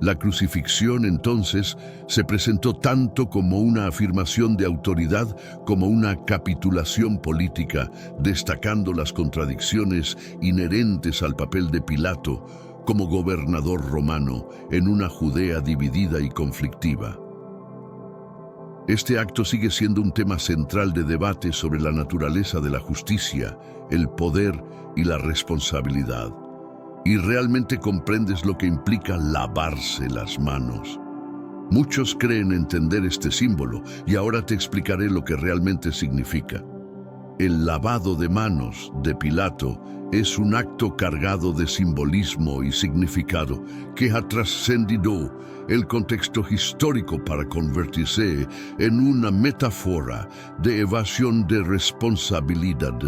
Speaker 1: La crucifixión, entonces, se presentó tanto como una afirmación de autoridad como una capitulación política, destacando las contradicciones inherentes al papel de Pilato como gobernador romano en una Judea dividida y conflictiva. Este acto sigue siendo un tema central de debate sobre la naturaleza de la justicia, el poder y la responsabilidad. ¿Y realmente comprendes lo que implica lavarse las manos? Muchos creen entender este símbolo y ahora te explicaré lo que realmente significa. El lavado de manos de Pilato es un acto cargado de simbolismo y significado que ha trascendido el contexto histórico para convertirse en una metáfora de evasión de responsabilidad.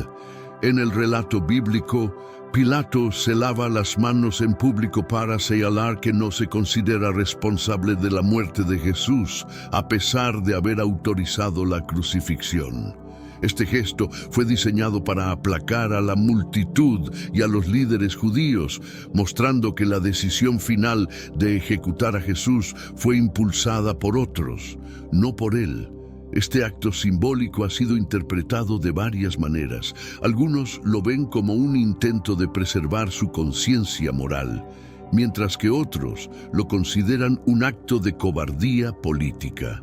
Speaker 1: En el relato bíblico, Pilato se lava las manos en público para señalar que no se considera responsable de la muerte de Jesús, a pesar de haber autorizado la crucifixión. Este gesto fue diseñado para aplacar a la multitud y a los líderes judíos, mostrando que la decisión final de ejecutar a Jesús fue impulsada por otros, no por él. Este acto simbólico ha sido interpretado de varias maneras. Algunos lo ven como un intento de preservar su conciencia moral, mientras que otros lo consideran un acto de cobardía política.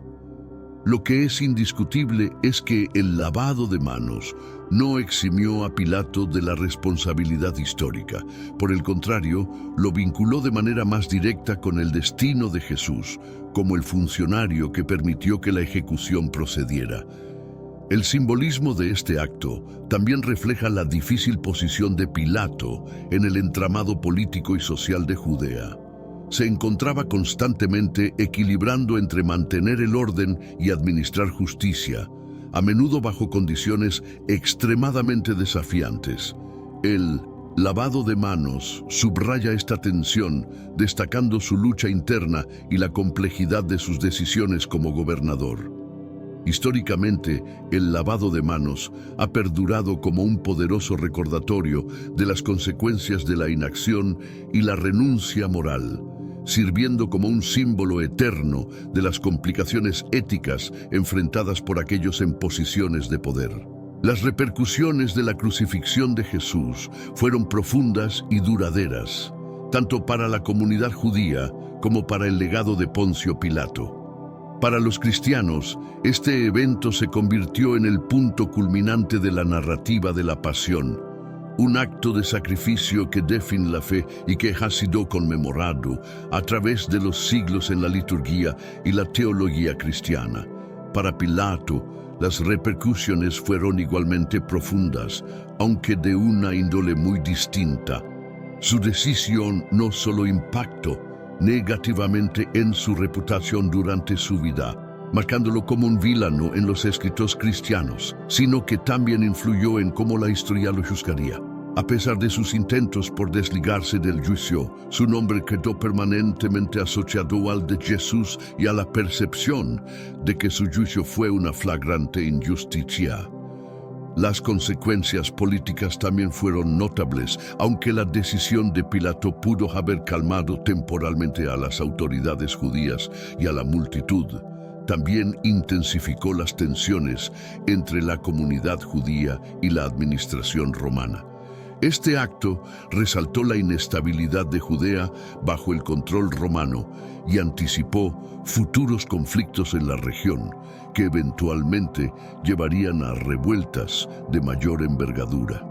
Speaker 1: Lo que es indiscutible es que el lavado de manos no eximió a Pilato de la responsabilidad histórica. Por el contrario, lo vinculó de manera más directa con el destino de Jesús, como el funcionario que permitió que la ejecución procediera. El simbolismo de este acto también refleja la difícil posición de Pilato en el entramado político y social de Judea. Se encontraba constantemente equilibrando entre mantener el orden y administrar justicia, a menudo bajo condiciones extremadamente desafiantes. El lavado de manos subraya esta tensión, destacando su lucha interna y la complejidad de sus decisiones como gobernador. Históricamente, el lavado de manos ha perdurado como un poderoso recordatorio de las consecuencias de la inacción y la renuncia moral, sirviendo como un símbolo eterno de las complicaciones éticas enfrentadas por aquellos en posiciones de poder. Las repercusiones de la crucifixión de Jesús fueron profundas y duraderas, tanto para la comunidad judía como para el legado de Poncio Pilato. Para los cristianos, este evento se convirtió en el punto culminante de la narrativa de la pasión, un acto de sacrificio que define la fe y que ha sido conmemorado a través de los siglos en la liturgia y la teología cristiana. Para Pilato, las repercusiones fueron igualmente profundas, aunque de una índole muy distinta. Su decisión no solo impactó negativamente en su reputación durante su vida, marcándolo como un villano en los escritos cristianos, sino que también influyó en cómo la historia lo juzgaría. A pesar de sus intentos por desligarse del juicio, su nombre quedó permanentemente asociado al de Jesús y a la percepción de que su juicio fue una flagrante injusticia. Las consecuencias políticas también fueron notables, aunque la decisión de Pilato pudo haber calmado temporalmente a las autoridades judías y a la multitud. También intensificó las tensiones entre la comunidad judía y la administración romana. Este acto resaltó la inestabilidad de Judea bajo el control romano y anticipó futuros conflictos en la región que eventualmente llevarían a revueltas de mayor envergadura.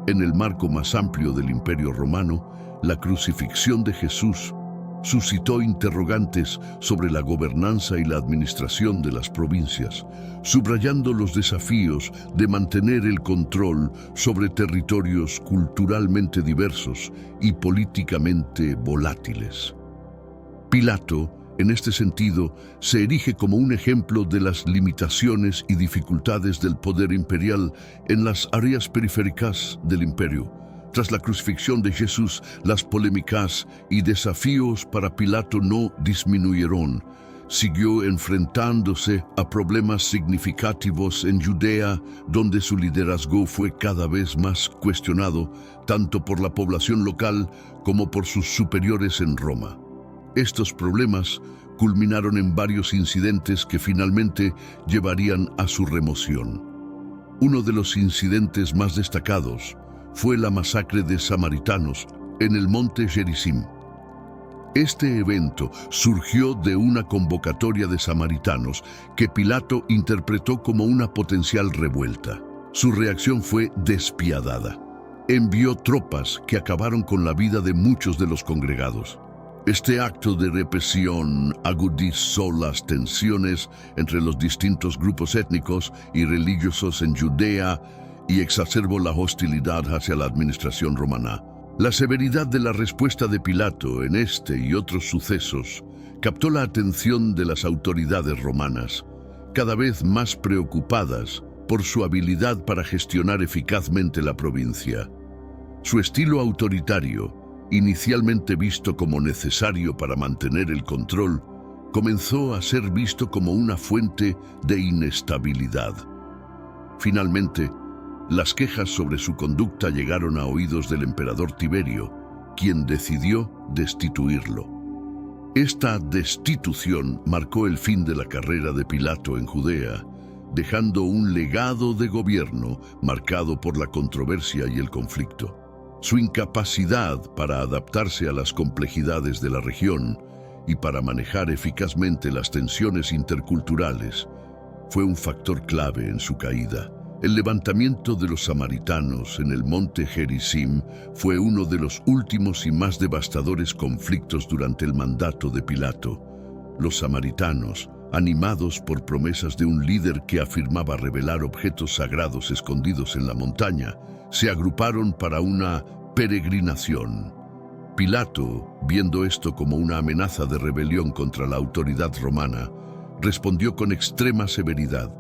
Speaker 1: En el marco más amplio del Imperio Romano, la crucifixión de Jesús suscitó interrogantes sobre la gobernanza y la administración de las provincias, subrayando los desafíos de mantener el control sobre territorios culturalmente diversos y políticamente volátiles. Pilato, en este sentido, se erige como un ejemplo de las limitaciones y dificultades del poder imperial en las áreas periféricas del imperio. Tras la crucifixión de Jesús, las polémicas y desafíos para Pilato no disminuyeron. Siguió enfrentándose a problemas significativos en Judea, donde su liderazgo fue cada vez más cuestionado, tanto por la población local como por sus superiores en Roma. Estos problemas culminaron en varios incidentes que finalmente llevarían a su remoción. Uno de los incidentes más destacados fue la masacre de samaritanos en el monte Gerizim. Este evento surgió de una convocatoria de samaritanos que Pilato interpretó como una potencial revuelta. Su reacción fue despiadada. Envió tropas que acabaron con la vida de muchos de los congregados. Este acto de represión agudizó las tensiones entre los distintos grupos étnicos y religiosos en Judea y exacerbó la hostilidad hacia la administración romana. La severidad de la respuesta de Pilato en este y otros sucesos captó la atención de las autoridades romanas, cada vez más preocupadas por su habilidad para gestionar eficazmente la provincia. Su estilo autoritario, inicialmente visto como necesario para mantener el control, comenzó a ser visto como una fuente de inestabilidad. Finalmente, las quejas sobre su conducta llegaron a oídos del emperador Tiberio, quien decidió destituirlo. Esta destitución marcó el fin de la carrera de Pilato en Judea, dejando un legado de gobierno marcado por la controversia y el conflicto. Su incapacidad para adaptarse a las complejidades de la región y para manejar eficazmente las tensiones interculturales fue un factor clave en su caída. El levantamiento de los samaritanos en el monte Gerizim fue uno de los últimos y más devastadores conflictos durante el mandato de Pilato. Los samaritanos, animados por promesas de un líder que afirmaba revelar objetos sagrados escondidos en la montaña, se agruparon para una peregrinación. Pilato, viendo esto como una amenaza de rebelión contra la autoridad romana, respondió con extrema severidad.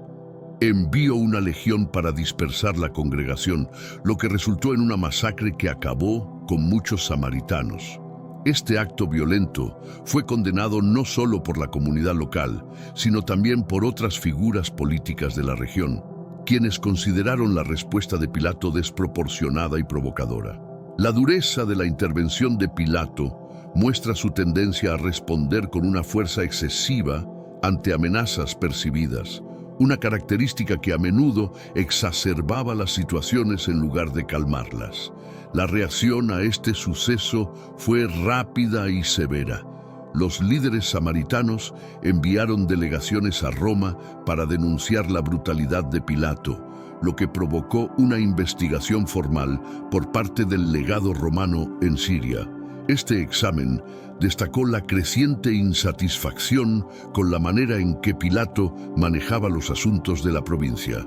Speaker 1: Envió una legión para dispersar la congregación, lo que resultó en una masacre que acabó con muchos samaritanos. Este acto violento fue condenado no solo por la comunidad local, sino también por otras figuras políticas de la región, quienes consideraron la respuesta de Pilato desproporcionada y provocadora. La dureza de la intervención de Pilato muestra su tendencia a responder con una fuerza excesiva ante amenazas percibidas, una característica que a menudo exacerbaba las situaciones en lugar de calmarlas. La reacción a este suceso fue rápida y severa. Los líderes samaritanos enviaron delegaciones a Roma para denunciar la brutalidad de Pilato, lo que provocó una investigación formal por parte del legado romano en Siria. Este examen destacó la creciente insatisfacción con la manera en que Pilato manejaba los asuntos de la provincia.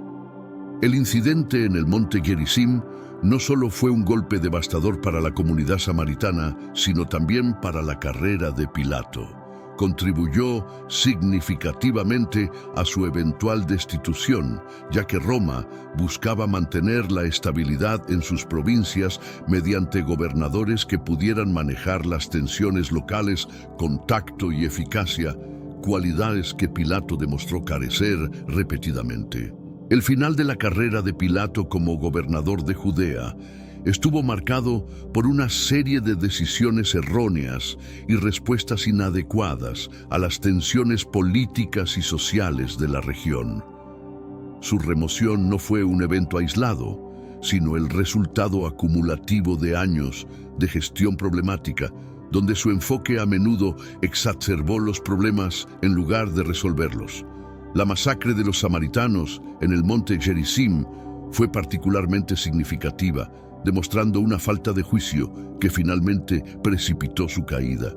Speaker 1: El incidente en el monte Gerizim no solo fue un golpe devastador para la comunidad samaritana, sino también para la carrera de Pilato. Contribuyó significativamente a su eventual destitución, ya que Roma buscaba mantener la estabilidad en sus provincias mediante gobernadores que pudieran manejar las tensiones locales con tacto y eficacia, cualidades que Pilato demostró carecer repetidamente. El final de la carrera de Pilato como gobernador de Judea estuvo marcado por una serie de decisiones erróneas y respuestas inadecuadas a las tensiones políticas y sociales de la región. Su remoción no fue un evento aislado, sino el resultado acumulativo de años de gestión problemática, donde su enfoque a menudo exacerbó los problemas en lugar de resolverlos. La masacre de los samaritanos en el monte Gerizim fue particularmente significativa, demostrando una falta de juicio que finalmente precipitó su caída.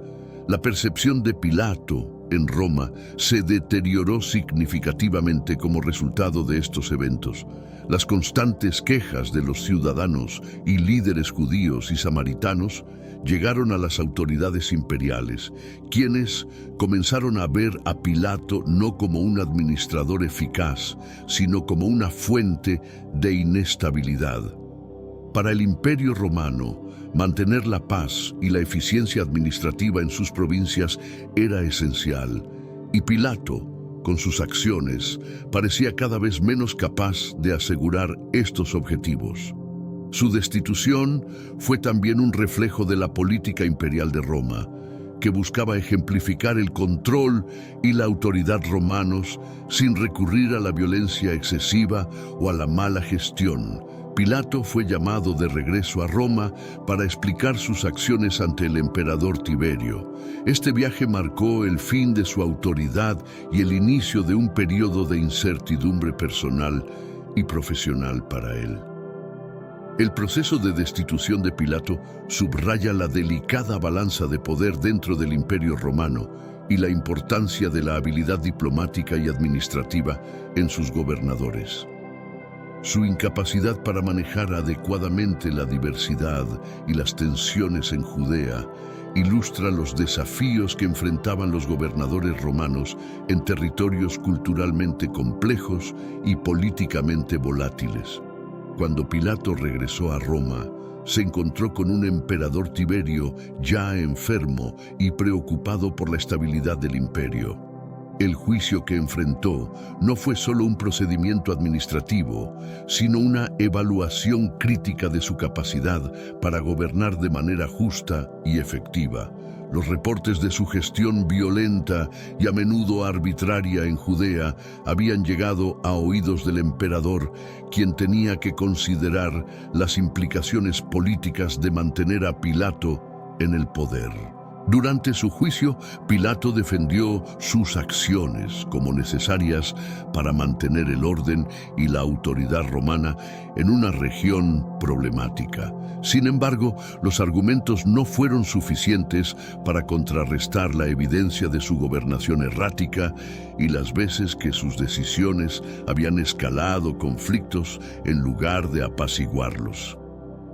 Speaker 1: La percepción de Pilato en Roma se deterioró significativamente como resultado de estos eventos. Las constantes quejas de los ciudadanos y líderes judíos y samaritanos llegaron a las autoridades imperiales, quienes comenzaron a ver a Pilato no como un administrador eficaz, sino como una fuente de inestabilidad. Para el Imperio Romano, mantener la paz y la eficiencia administrativa en sus provincias era esencial, y Pilato, con sus acciones, parecía cada vez menos capaz de asegurar estos objetivos. Su destitución fue también un reflejo de la política imperial de Roma, que buscaba ejemplificar el control y la autoridad romanos sin recurrir a la violencia excesiva o a la mala gestión. Pilato fue llamado de regreso a Roma para explicar sus acciones ante el emperador Tiberio. Este viaje marcó el fin de su autoridad y el inicio de un periodo de incertidumbre personal y profesional para él. El proceso de destitución de Pilato subraya la delicada balanza de poder dentro del Imperio Romano y la importancia de la habilidad diplomática y administrativa en sus gobernadores. Su incapacidad para manejar adecuadamente la diversidad y las tensiones en Judea ilustra los desafíos que enfrentaban los gobernadores romanos en territorios culturalmente complejos y políticamente volátiles. Cuando Pilato regresó a Roma, se encontró con un emperador Tiberio ya enfermo y preocupado por la estabilidad del imperio. El juicio que enfrentó no fue solo un procedimiento administrativo, sino una evaluación crítica de su capacidad para gobernar de manera justa y efectiva. Los reportes de su gestión violenta y a menudo arbitraria en Judea habían llegado a oídos del emperador, quien tenía que considerar las implicaciones políticas de mantener a Pilato en el poder. Durante su juicio, Pilato defendió sus acciones como necesarias para mantener el orden y la autoridad romana en una región problemática. Sin embargo, los argumentos no fueron suficientes para contrarrestar la evidencia de su gobernación errática y las veces que sus decisiones habían escalado conflictos en lugar de apaciguarlos.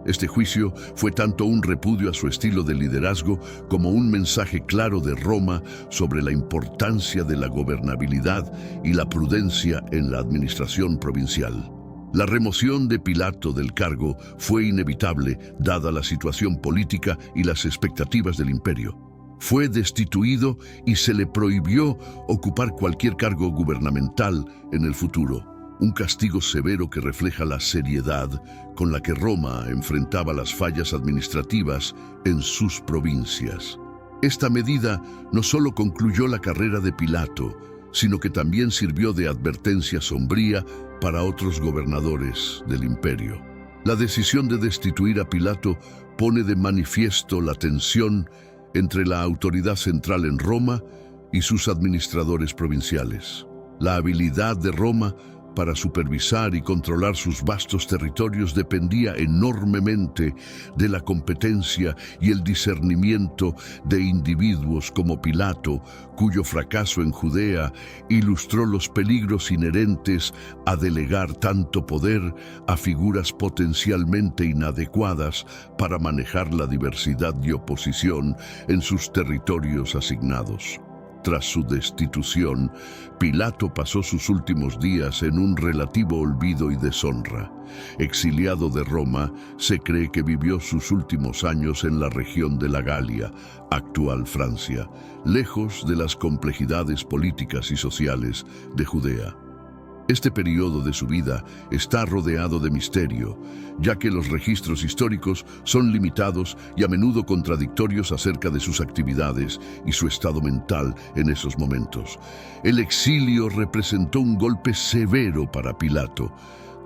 Speaker 1: Este juicio fue tanto un repudio a su estilo de liderazgo como un mensaje claro de Roma sobre la importancia de la gobernabilidad y la prudencia en la administración provincial. La remoción de Pilato del cargo fue inevitable, dada la situación política y las expectativas del imperio. Fue destituido y se le prohibió ocupar cualquier cargo gubernamental en el futuro. Un castigo severo que refleja la seriedad con la que Roma enfrentaba las fallas administrativas en sus provincias. Esta medida no solo concluyó la carrera de Pilato, sino que también sirvió de advertencia sombría para otros gobernadores del imperio. La decisión de destituir a Pilato pone de manifiesto la tensión entre la autoridad central en Roma y sus administradores provinciales. La habilidad de Roma para supervisar y controlar sus vastos territorios dependía enormemente de la competencia y el discernimiento de individuos como Pilato, cuyo fracaso en Judea ilustró los peligros inherentes a delegar tanto poder a figuras potencialmente inadecuadas para manejar la diversidad y oposición en sus territorios asignados. Tras su destitución, Pilato pasó sus últimos días en un relativo olvido y deshonra. Exiliado de Roma, se cree que vivió sus últimos años en la región de la Galia, actual Francia, lejos de las complejidades políticas y sociales de Judea. Este periodo de su vida está rodeado de misterio, ya que los registros históricos son limitados y a menudo contradictorios acerca de sus actividades y su estado mental en esos momentos. El exilio representó un golpe severo para Pilato,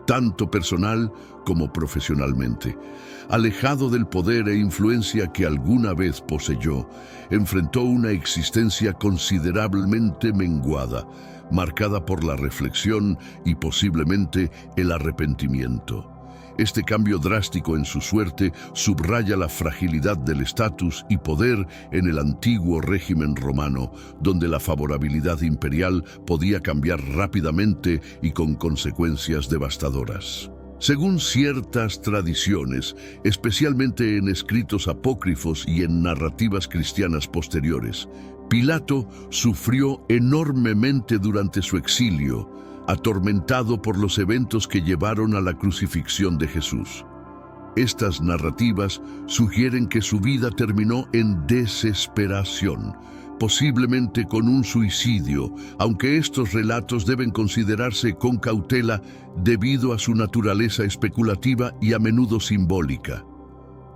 Speaker 1: tanto personal como profesionalmente. Alejado del poder e influencia que alguna vez poseyó, enfrentó una existencia considerablemente menguada, marcada por la reflexión y posiblemente el arrepentimiento. Este cambio drástico en su suerte subraya la fragilidad del estatus y poder en el antiguo régimen romano, donde la favorabilidad imperial podía cambiar rápidamente y con consecuencias devastadoras. Según ciertas tradiciones, especialmente en escritos apócrifos y en narrativas cristianas posteriores, Pilato sufrió enormemente durante su exilio, atormentado por los eventos que llevaron a la crucifixión de Jesús. Estas narrativas sugieren que su vida terminó en desesperación, posiblemente con un suicidio, aunque estos relatos deben considerarse con cautela debido a su naturaleza especulativa y a menudo simbólica.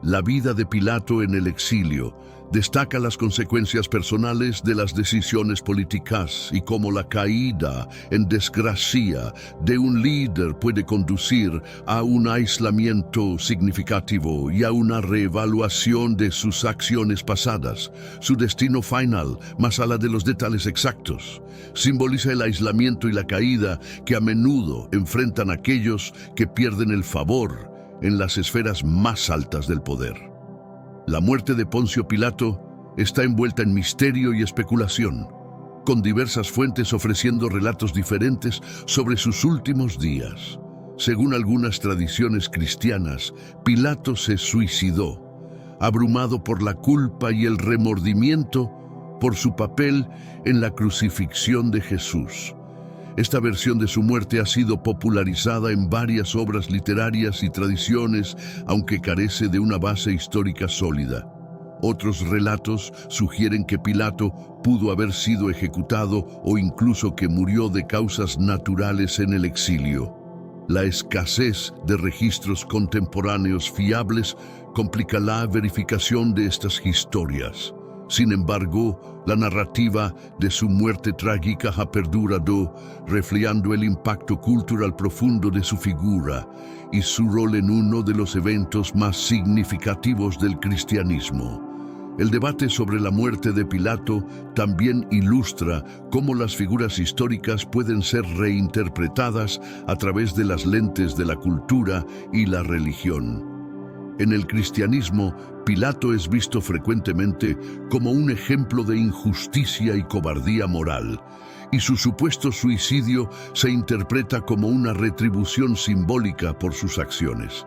Speaker 1: La vida de Pilato en el exilio destaca las consecuencias personales de las decisiones políticas y cómo la caída en desgracia de un líder puede conducir a un aislamiento significativo y a una reevaluación de sus acciones pasadas. Su destino final, más allá de los detalles exactos, simboliza el aislamiento y la caída que a menudo enfrentan aquellos que pierden el favor en las esferas más altas del poder. La muerte de Poncio Pilato está envuelta en misterio y especulación, con diversas fuentes ofreciendo relatos diferentes sobre sus últimos días. Según algunas tradiciones cristianas, Pilato se suicidó, abrumado por la culpa y el remordimiento por su papel en la crucifixión de Jesús. Esta versión de su muerte ha sido popularizada en varias obras literarias y tradiciones, aunque carece de una base histórica sólida. Otros relatos sugieren que Pilato pudo haber sido ejecutado o incluso que murió de causas naturales en el exilio. La escasez de registros contemporáneos fiables complica la verificación de estas historias. Sin embargo, la narrativa de su muerte trágica ha perdurado, reflejando el impacto cultural profundo de su figura y su rol en uno de los eventos más significativos del cristianismo. El debate sobre la muerte de Pilato también ilustra cómo las figuras históricas pueden ser reinterpretadas a través de las lentes de la cultura y la religión. En el cristianismo, Pilato es visto frecuentemente como un ejemplo de injusticia y cobardía moral, y su supuesto suicidio se interpreta como una retribución simbólica por sus acciones.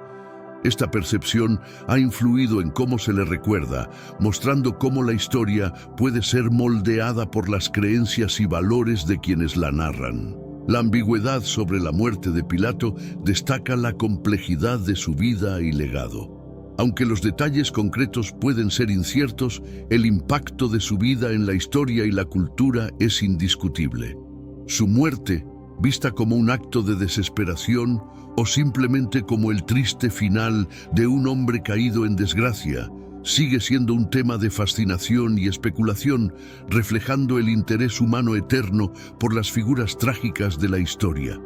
Speaker 1: Esta percepción ha influido en cómo se le recuerda, mostrando cómo la historia puede ser moldeada por las creencias y valores de quienes la narran. La ambigüedad sobre la muerte de Pilato destaca la complejidad de su vida y legado. Aunque los detalles concretos pueden ser inciertos, el impacto de su vida en la historia y la cultura es indiscutible. Su muerte, vista como un acto de desesperación o simplemente como el triste final de un hombre caído en desgracia, sigue siendo un tema de fascinación y especulación, reflejando el interés humano eterno por las figuras trágicas de la historia.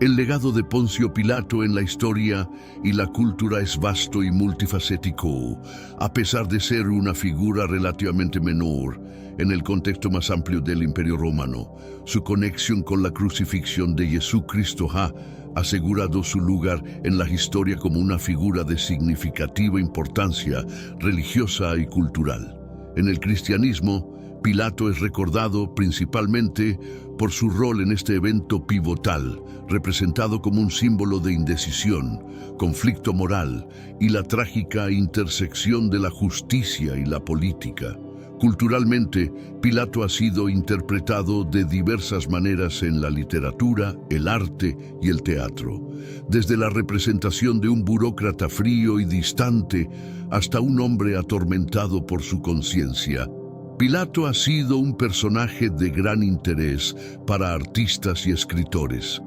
Speaker 1: El legado de Poncio Pilato en la historia y la cultura es vasto y multifacético, a pesar de ser una figura relativamente menor en el contexto más amplio del Imperio Romano. Su conexión con la crucifixión de Jesucristo ha asegurado su lugar en la historia como una figura de significativa importancia religiosa y cultural. En el cristianismo, Pilato es recordado principalmente por su rol en este evento pivotal, representado como un símbolo de indecisión, conflicto moral y la trágica intersección de la justicia y la política. Culturalmente, Pilato ha sido interpretado de diversas maneras en la literatura, el arte y el teatro, desde la representación de un burócrata frío y distante hasta un hombre atormentado por su conciencia. Pilato ha sido un personaje de gran interés para artistas y escritores.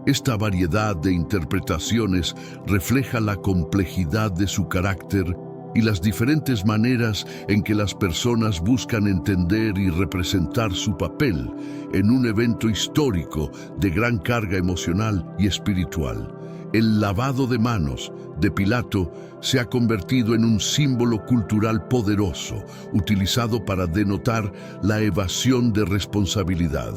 Speaker 1: Esta variedad de interpretaciones refleja la complejidad de su carácter y las diferentes maneras en que las personas buscan entender y representar su papel en un evento histórico de gran carga emocional y espiritual. El lavado de manos de Pilato se ha convertido en un símbolo cultural poderoso, utilizado para denotar la evasión de responsabilidad.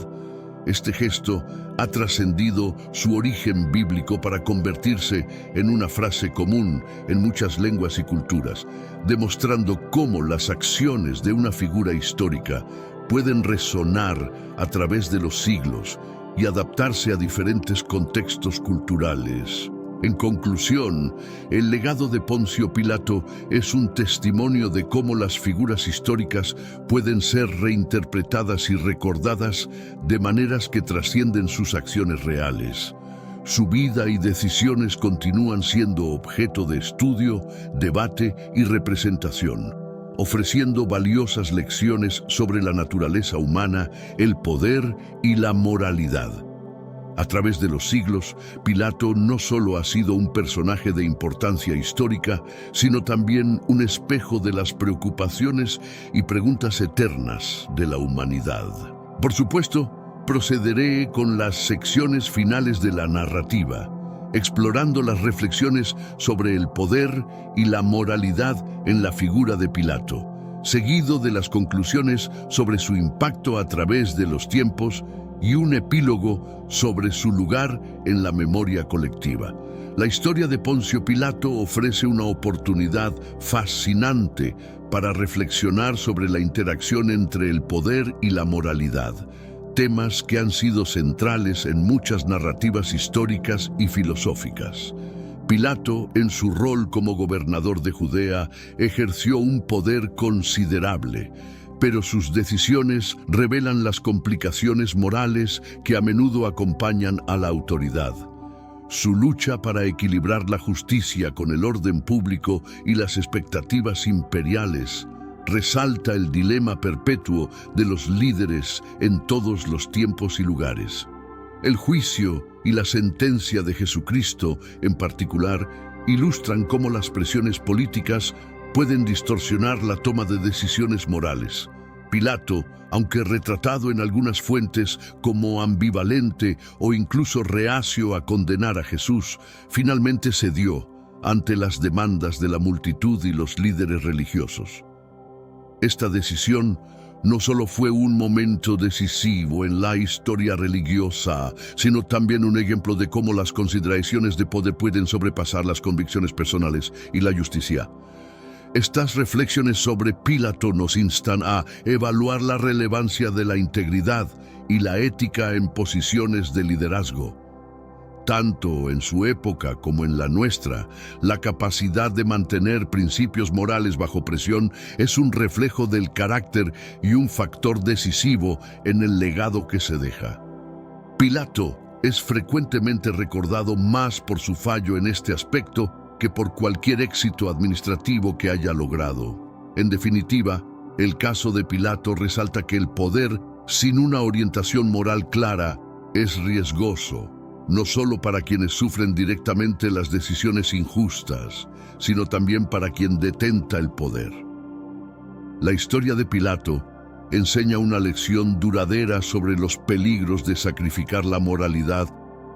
Speaker 1: Este gesto ha trascendido su origen bíblico para convertirse en una frase común en muchas lenguas y culturas, demostrando cómo las acciones de una figura histórica pueden resonar a través de los siglos y adaptarse a diferentes contextos culturales. En conclusión, el legado de Poncio Pilato es un testimonio de cómo las figuras históricas pueden ser reinterpretadas y recordadas de maneras que trascienden sus acciones reales. Su vida y decisiones continúan siendo objeto de estudio, debate y representación, ofreciendo valiosas lecciones sobre la naturaleza humana, el poder y la moralidad. A través de los siglos, Pilato no solo ha sido un personaje de importancia histórica, sino también un espejo de las preocupaciones y preguntas eternas de la humanidad. Por supuesto, procederé con las secciones finales de la narrativa, explorando las reflexiones sobre el poder y la moralidad en la figura de Pilato, seguido de las conclusiones sobre su impacto a través de los tiempos y un epílogo sobre su lugar en la memoria colectiva. La historia de Poncio Pilato ofrece una oportunidad fascinante para reflexionar sobre la interacción entre el poder y la moralidad, temas que han sido centrales en muchas narrativas históricas y filosóficas. Pilato, en su rol como gobernador de Judea, ejerció un poder considerable, pero sus decisiones revelan las complicaciones morales que a menudo acompañan a la autoridad. Su lucha para equilibrar la justicia con el orden público y las expectativas imperiales resalta el dilema perpetuo de los líderes en todos los tiempos y lugares. El juicio y la sentencia de Jesucristo, en particular, ilustran cómo las presiones políticas pueden distorsionar la toma de decisiones morales. Pilato, aunque retratado en algunas fuentes como ambivalente o incluso reacio a condenar a Jesús, finalmente cedió ante las demandas de la multitud y los líderes religiosos. Esta decisión no solo fue un momento decisivo en la historia religiosa, sino también un ejemplo de cómo las consideraciones de poder pueden sobrepasar las convicciones personales y la justicia. Estas reflexiones sobre Pilato nos instan a evaluar la relevancia de la integridad y la ética en posiciones de liderazgo. Tanto en su época como en la nuestra, la capacidad de mantener principios morales bajo presión es un reflejo del carácter y un factor decisivo en el legado que se deja. Pilato es frecuentemente recordado más por su fallo en este aspecto que por cualquier éxito administrativo que haya logrado. En definitiva, el caso de Pilato resalta que el poder sin una orientación moral clara es riesgoso, no solo para quienes sufren directamente las decisiones injustas, sino también para quien detenta el poder. La historia de Pilato enseña una lección duradera sobre los peligros de sacrificar la moralidad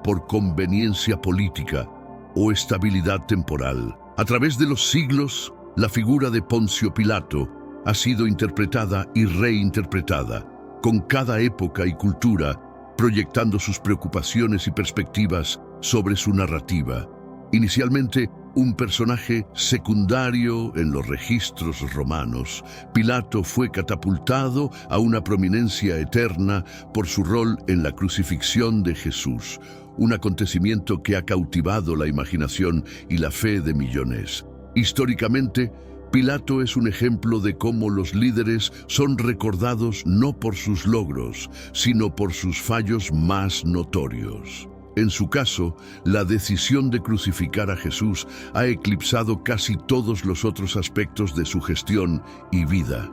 Speaker 1: por conveniencia política o estabilidad temporal. A través de los siglos, la figura de Poncio Pilato ha sido interpretada y reinterpretada, con cada época y cultura proyectando sus preocupaciones y perspectivas sobre su narrativa. Inicialmente, un personaje secundario en los registros romanos, Pilato fue catapultado a una prominencia eterna por su rol en la crucifixión de Jesús, un acontecimiento que ha cautivado la imaginación y la fe de millones. Históricamente, Pilato es un ejemplo de cómo los líderes son recordados no por sus logros, sino por sus fallos más notorios. En su caso, la decisión de crucificar a Jesús ha eclipsado casi todos los otros aspectos de su gestión y vida.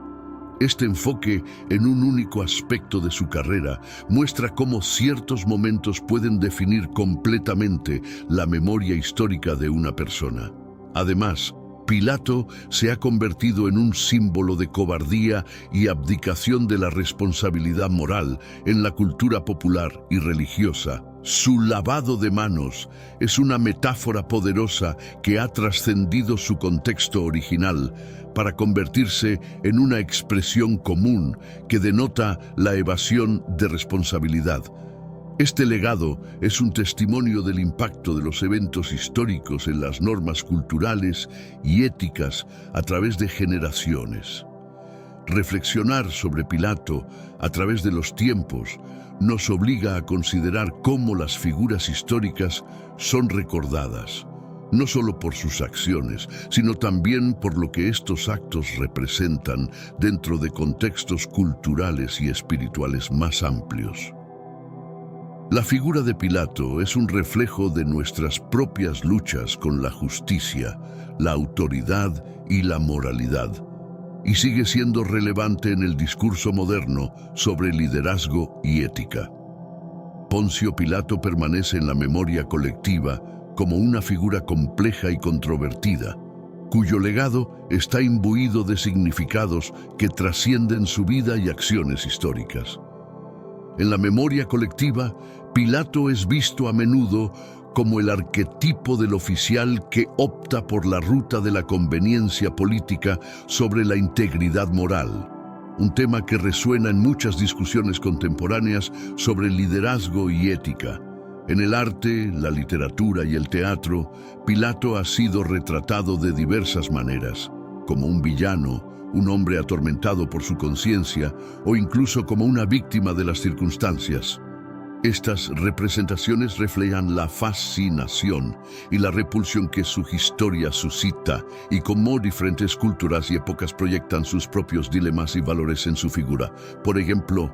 Speaker 1: Este enfoque en un único aspecto de su carrera muestra cómo ciertos momentos pueden definir completamente la memoria histórica de una persona. Además, Pilato se ha convertido en un símbolo de cobardía y abdicación de la responsabilidad moral en la cultura popular y religiosa. Su lavado de manos es una metáfora poderosa que ha trascendido su contexto original para convertirse en una expresión común que denota la evasión de responsabilidad. Este legado es un testimonio del impacto de los eventos históricos en las normas culturales y éticas a través de generaciones. Reflexionar sobre Pilato a través de los tiempos nos obliga a considerar cómo las figuras históricas son recordadas, no solo por sus acciones, sino también por lo que estos actos representan dentro de contextos culturales y espirituales más amplios. La figura de Pilato es un reflejo de nuestras propias luchas con la justicia, la autoridad y la moralidad, y sigue siendo relevante en el discurso moderno sobre liderazgo y ética. Poncio Pilato permanece en la memoria colectiva como una figura compleja y controvertida, cuyo legado está imbuido de significados que trascienden su vida y acciones históricas. En la memoria colectiva, Pilato es visto a menudo como el arquetipo del oficial que opta por la ruta de la conveniencia política sobre la integridad moral, un tema que resuena en muchas discusiones contemporáneas sobre liderazgo y ética. En el arte, la literatura y el teatro, Pilato ha sido retratado de diversas maneras, como un villano, un hombre atormentado por su conciencia o incluso como una víctima de las circunstancias. Estas representaciones reflejan la fascinación y la repulsión que su historia suscita y cómo diferentes culturas y épocas proyectan sus propios dilemas y valores en su figura. Por ejemplo,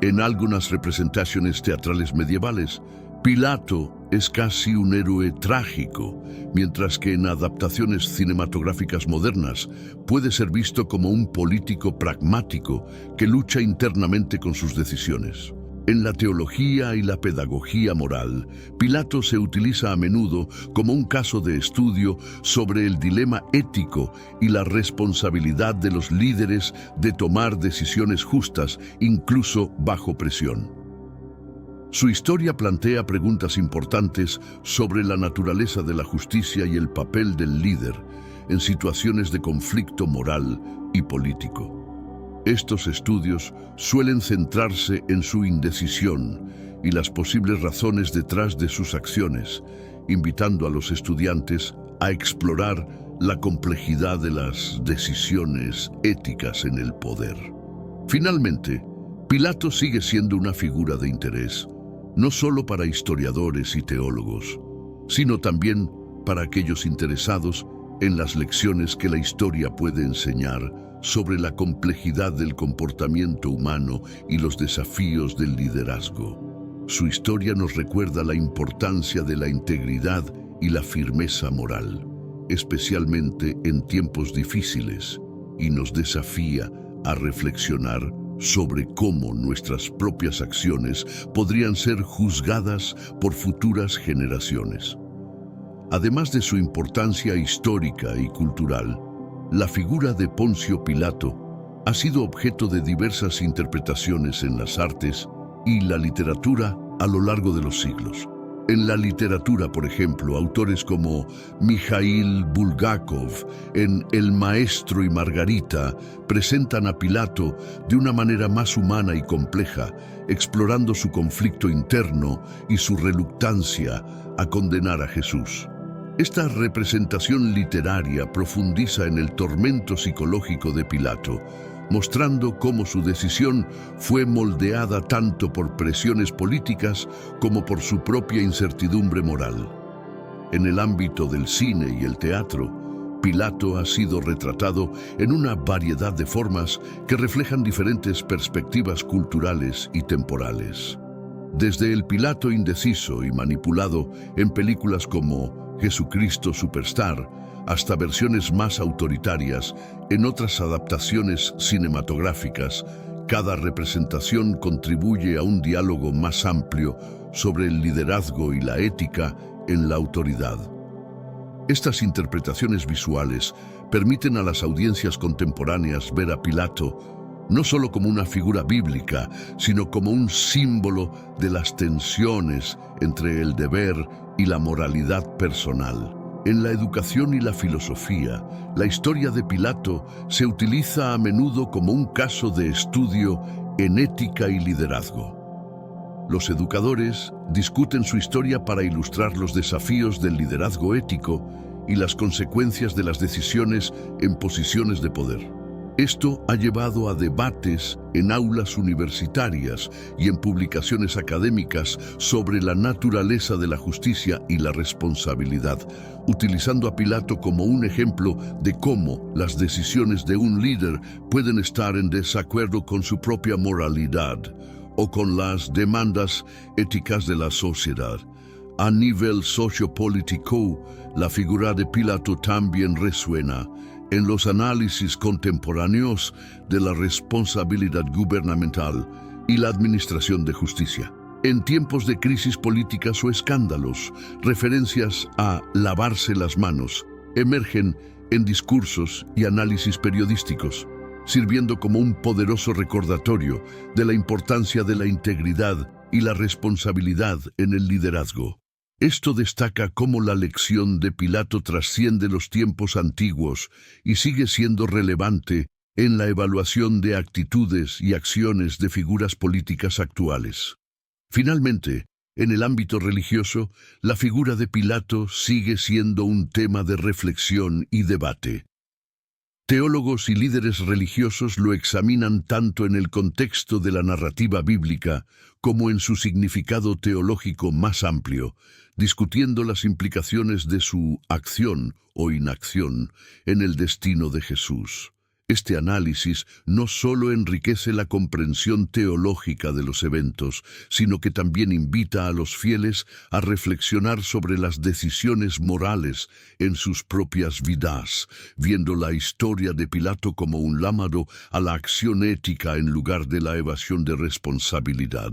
Speaker 1: en algunas representaciones teatrales medievales, Pilato es casi un héroe trágico, mientras que en adaptaciones cinematográficas modernas puede ser visto como un político pragmático que lucha internamente con sus decisiones. En la teología y la pedagogía moral, Pilato se utiliza a menudo como un caso de estudio sobre el dilema ético y la responsabilidad de los líderes de tomar decisiones justas, incluso bajo presión. Su historia plantea preguntas importantes sobre la naturaleza de la justicia y el papel del líder en situaciones de conflicto moral y político. Estos estudios suelen centrarse en su indecisión y las posibles razones detrás de sus acciones, invitando a los estudiantes a explorar la complejidad de las decisiones éticas en el poder. Finalmente, Pilato sigue siendo una figura de interés, no solo para historiadores y teólogos, sino también para aquellos interesados en las lecciones que la historia puede enseñar sobre la complejidad del comportamiento humano y los desafíos del liderazgo. Su historia nos recuerda la importancia de la integridad y la firmeza moral, especialmente en tiempos difíciles, y nos desafía a reflexionar sobre cómo nuestras propias acciones podrían ser juzgadas por futuras generaciones. Además de su importancia histórica y cultural, la figura de Poncio Pilato ha sido objeto de diversas interpretaciones en las artes y la literatura a lo largo de los siglos. En la literatura, por ejemplo, autores como Mikhail Bulgakov en El Maestro y Margarita presentan a Pilato de una manera más humana y compleja, explorando su conflicto interno y su reluctancia a condenar a Jesús. Esta representación literaria profundiza en el tormento psicológico de Pilato, mostrando cómo su decisión fue moldeada tanto por presiones políticas como por su propia incertidumbre moral. En el ámbito del cine y el teatro, Pilato ha sido retratado en una variedad de formas que reflejan diferentes perspectivas culturales y temporales. Desde el Pilato indeciso y manipulado en películas como Jesucristo Superstar, hasta versiones más autoritarias en otras adaptaciones cinematográficas, cada representación contribuye a un diálogo más amplio sobre el liderazgo y la ética en la autoridad. Estas interpretaciones visuales permiten a las audiencias contemporáneas ver a Pilato no solo como una figura bíblica, sino como un símbolo de las tensiones entre el deber y la moralidad personal. En la educación y la filosofía, la historia de Pilato se utiliza a menudo como un caso de estudio en ética y liderazgo. Los educadores discuten su historia para ilustrar los desafíos del liderazgo ético y las consecuencias de las decisiones en posiciones de poder. Esto ha llevado a debates en aulas universitarias y en publicaciones académicas sobre la naturaleza de la justicia y la responsabilidad, utilizando a Pilato como un ejemplo de cómo las decisiones de un líder pueden estar en desacuerdo con su propia moralidad o con las demandas éticas de la sociedad. A nivel sociopolítico, la figura de Pilato también resuena en los análisis contemporáneos de la responsabilidad gubernamental y la administración de justicia. En tiempos de crisis políticas o escándalos, referencias a lavarse las manos emergen en discursos y análisis periodísticos, sirviendo como un poderoso recordatorio de la importancia de la integridad y la responsabilidad en el liderazgo. Esto destaca cómo la lección de Pilato trasciende los tiempos antiguos y sigue siendo relevante en la evaluación de actitudes y acciones de figuras políticas actuales. Finalmente, en el ámbito religioso, la figura de Pilato sigue siendo un tema de reflexión y debate. Teólogos y líderes religiosos lo examinan tanto en el contexto de la narrativa bíblica como en su significado teológico más amplio, discutiendo las implicaciones de su acción o inacción en el destino de Jesús. Este análisis no solo enriquece la comprensión teológica de los eventos, sino que también invita a los fieles a reflexionar sobre las decisiones morales en sus propias vidas, viendo la historia de Pilato como un llamado a la acción ética en lugar de la evasión de responsabilidad.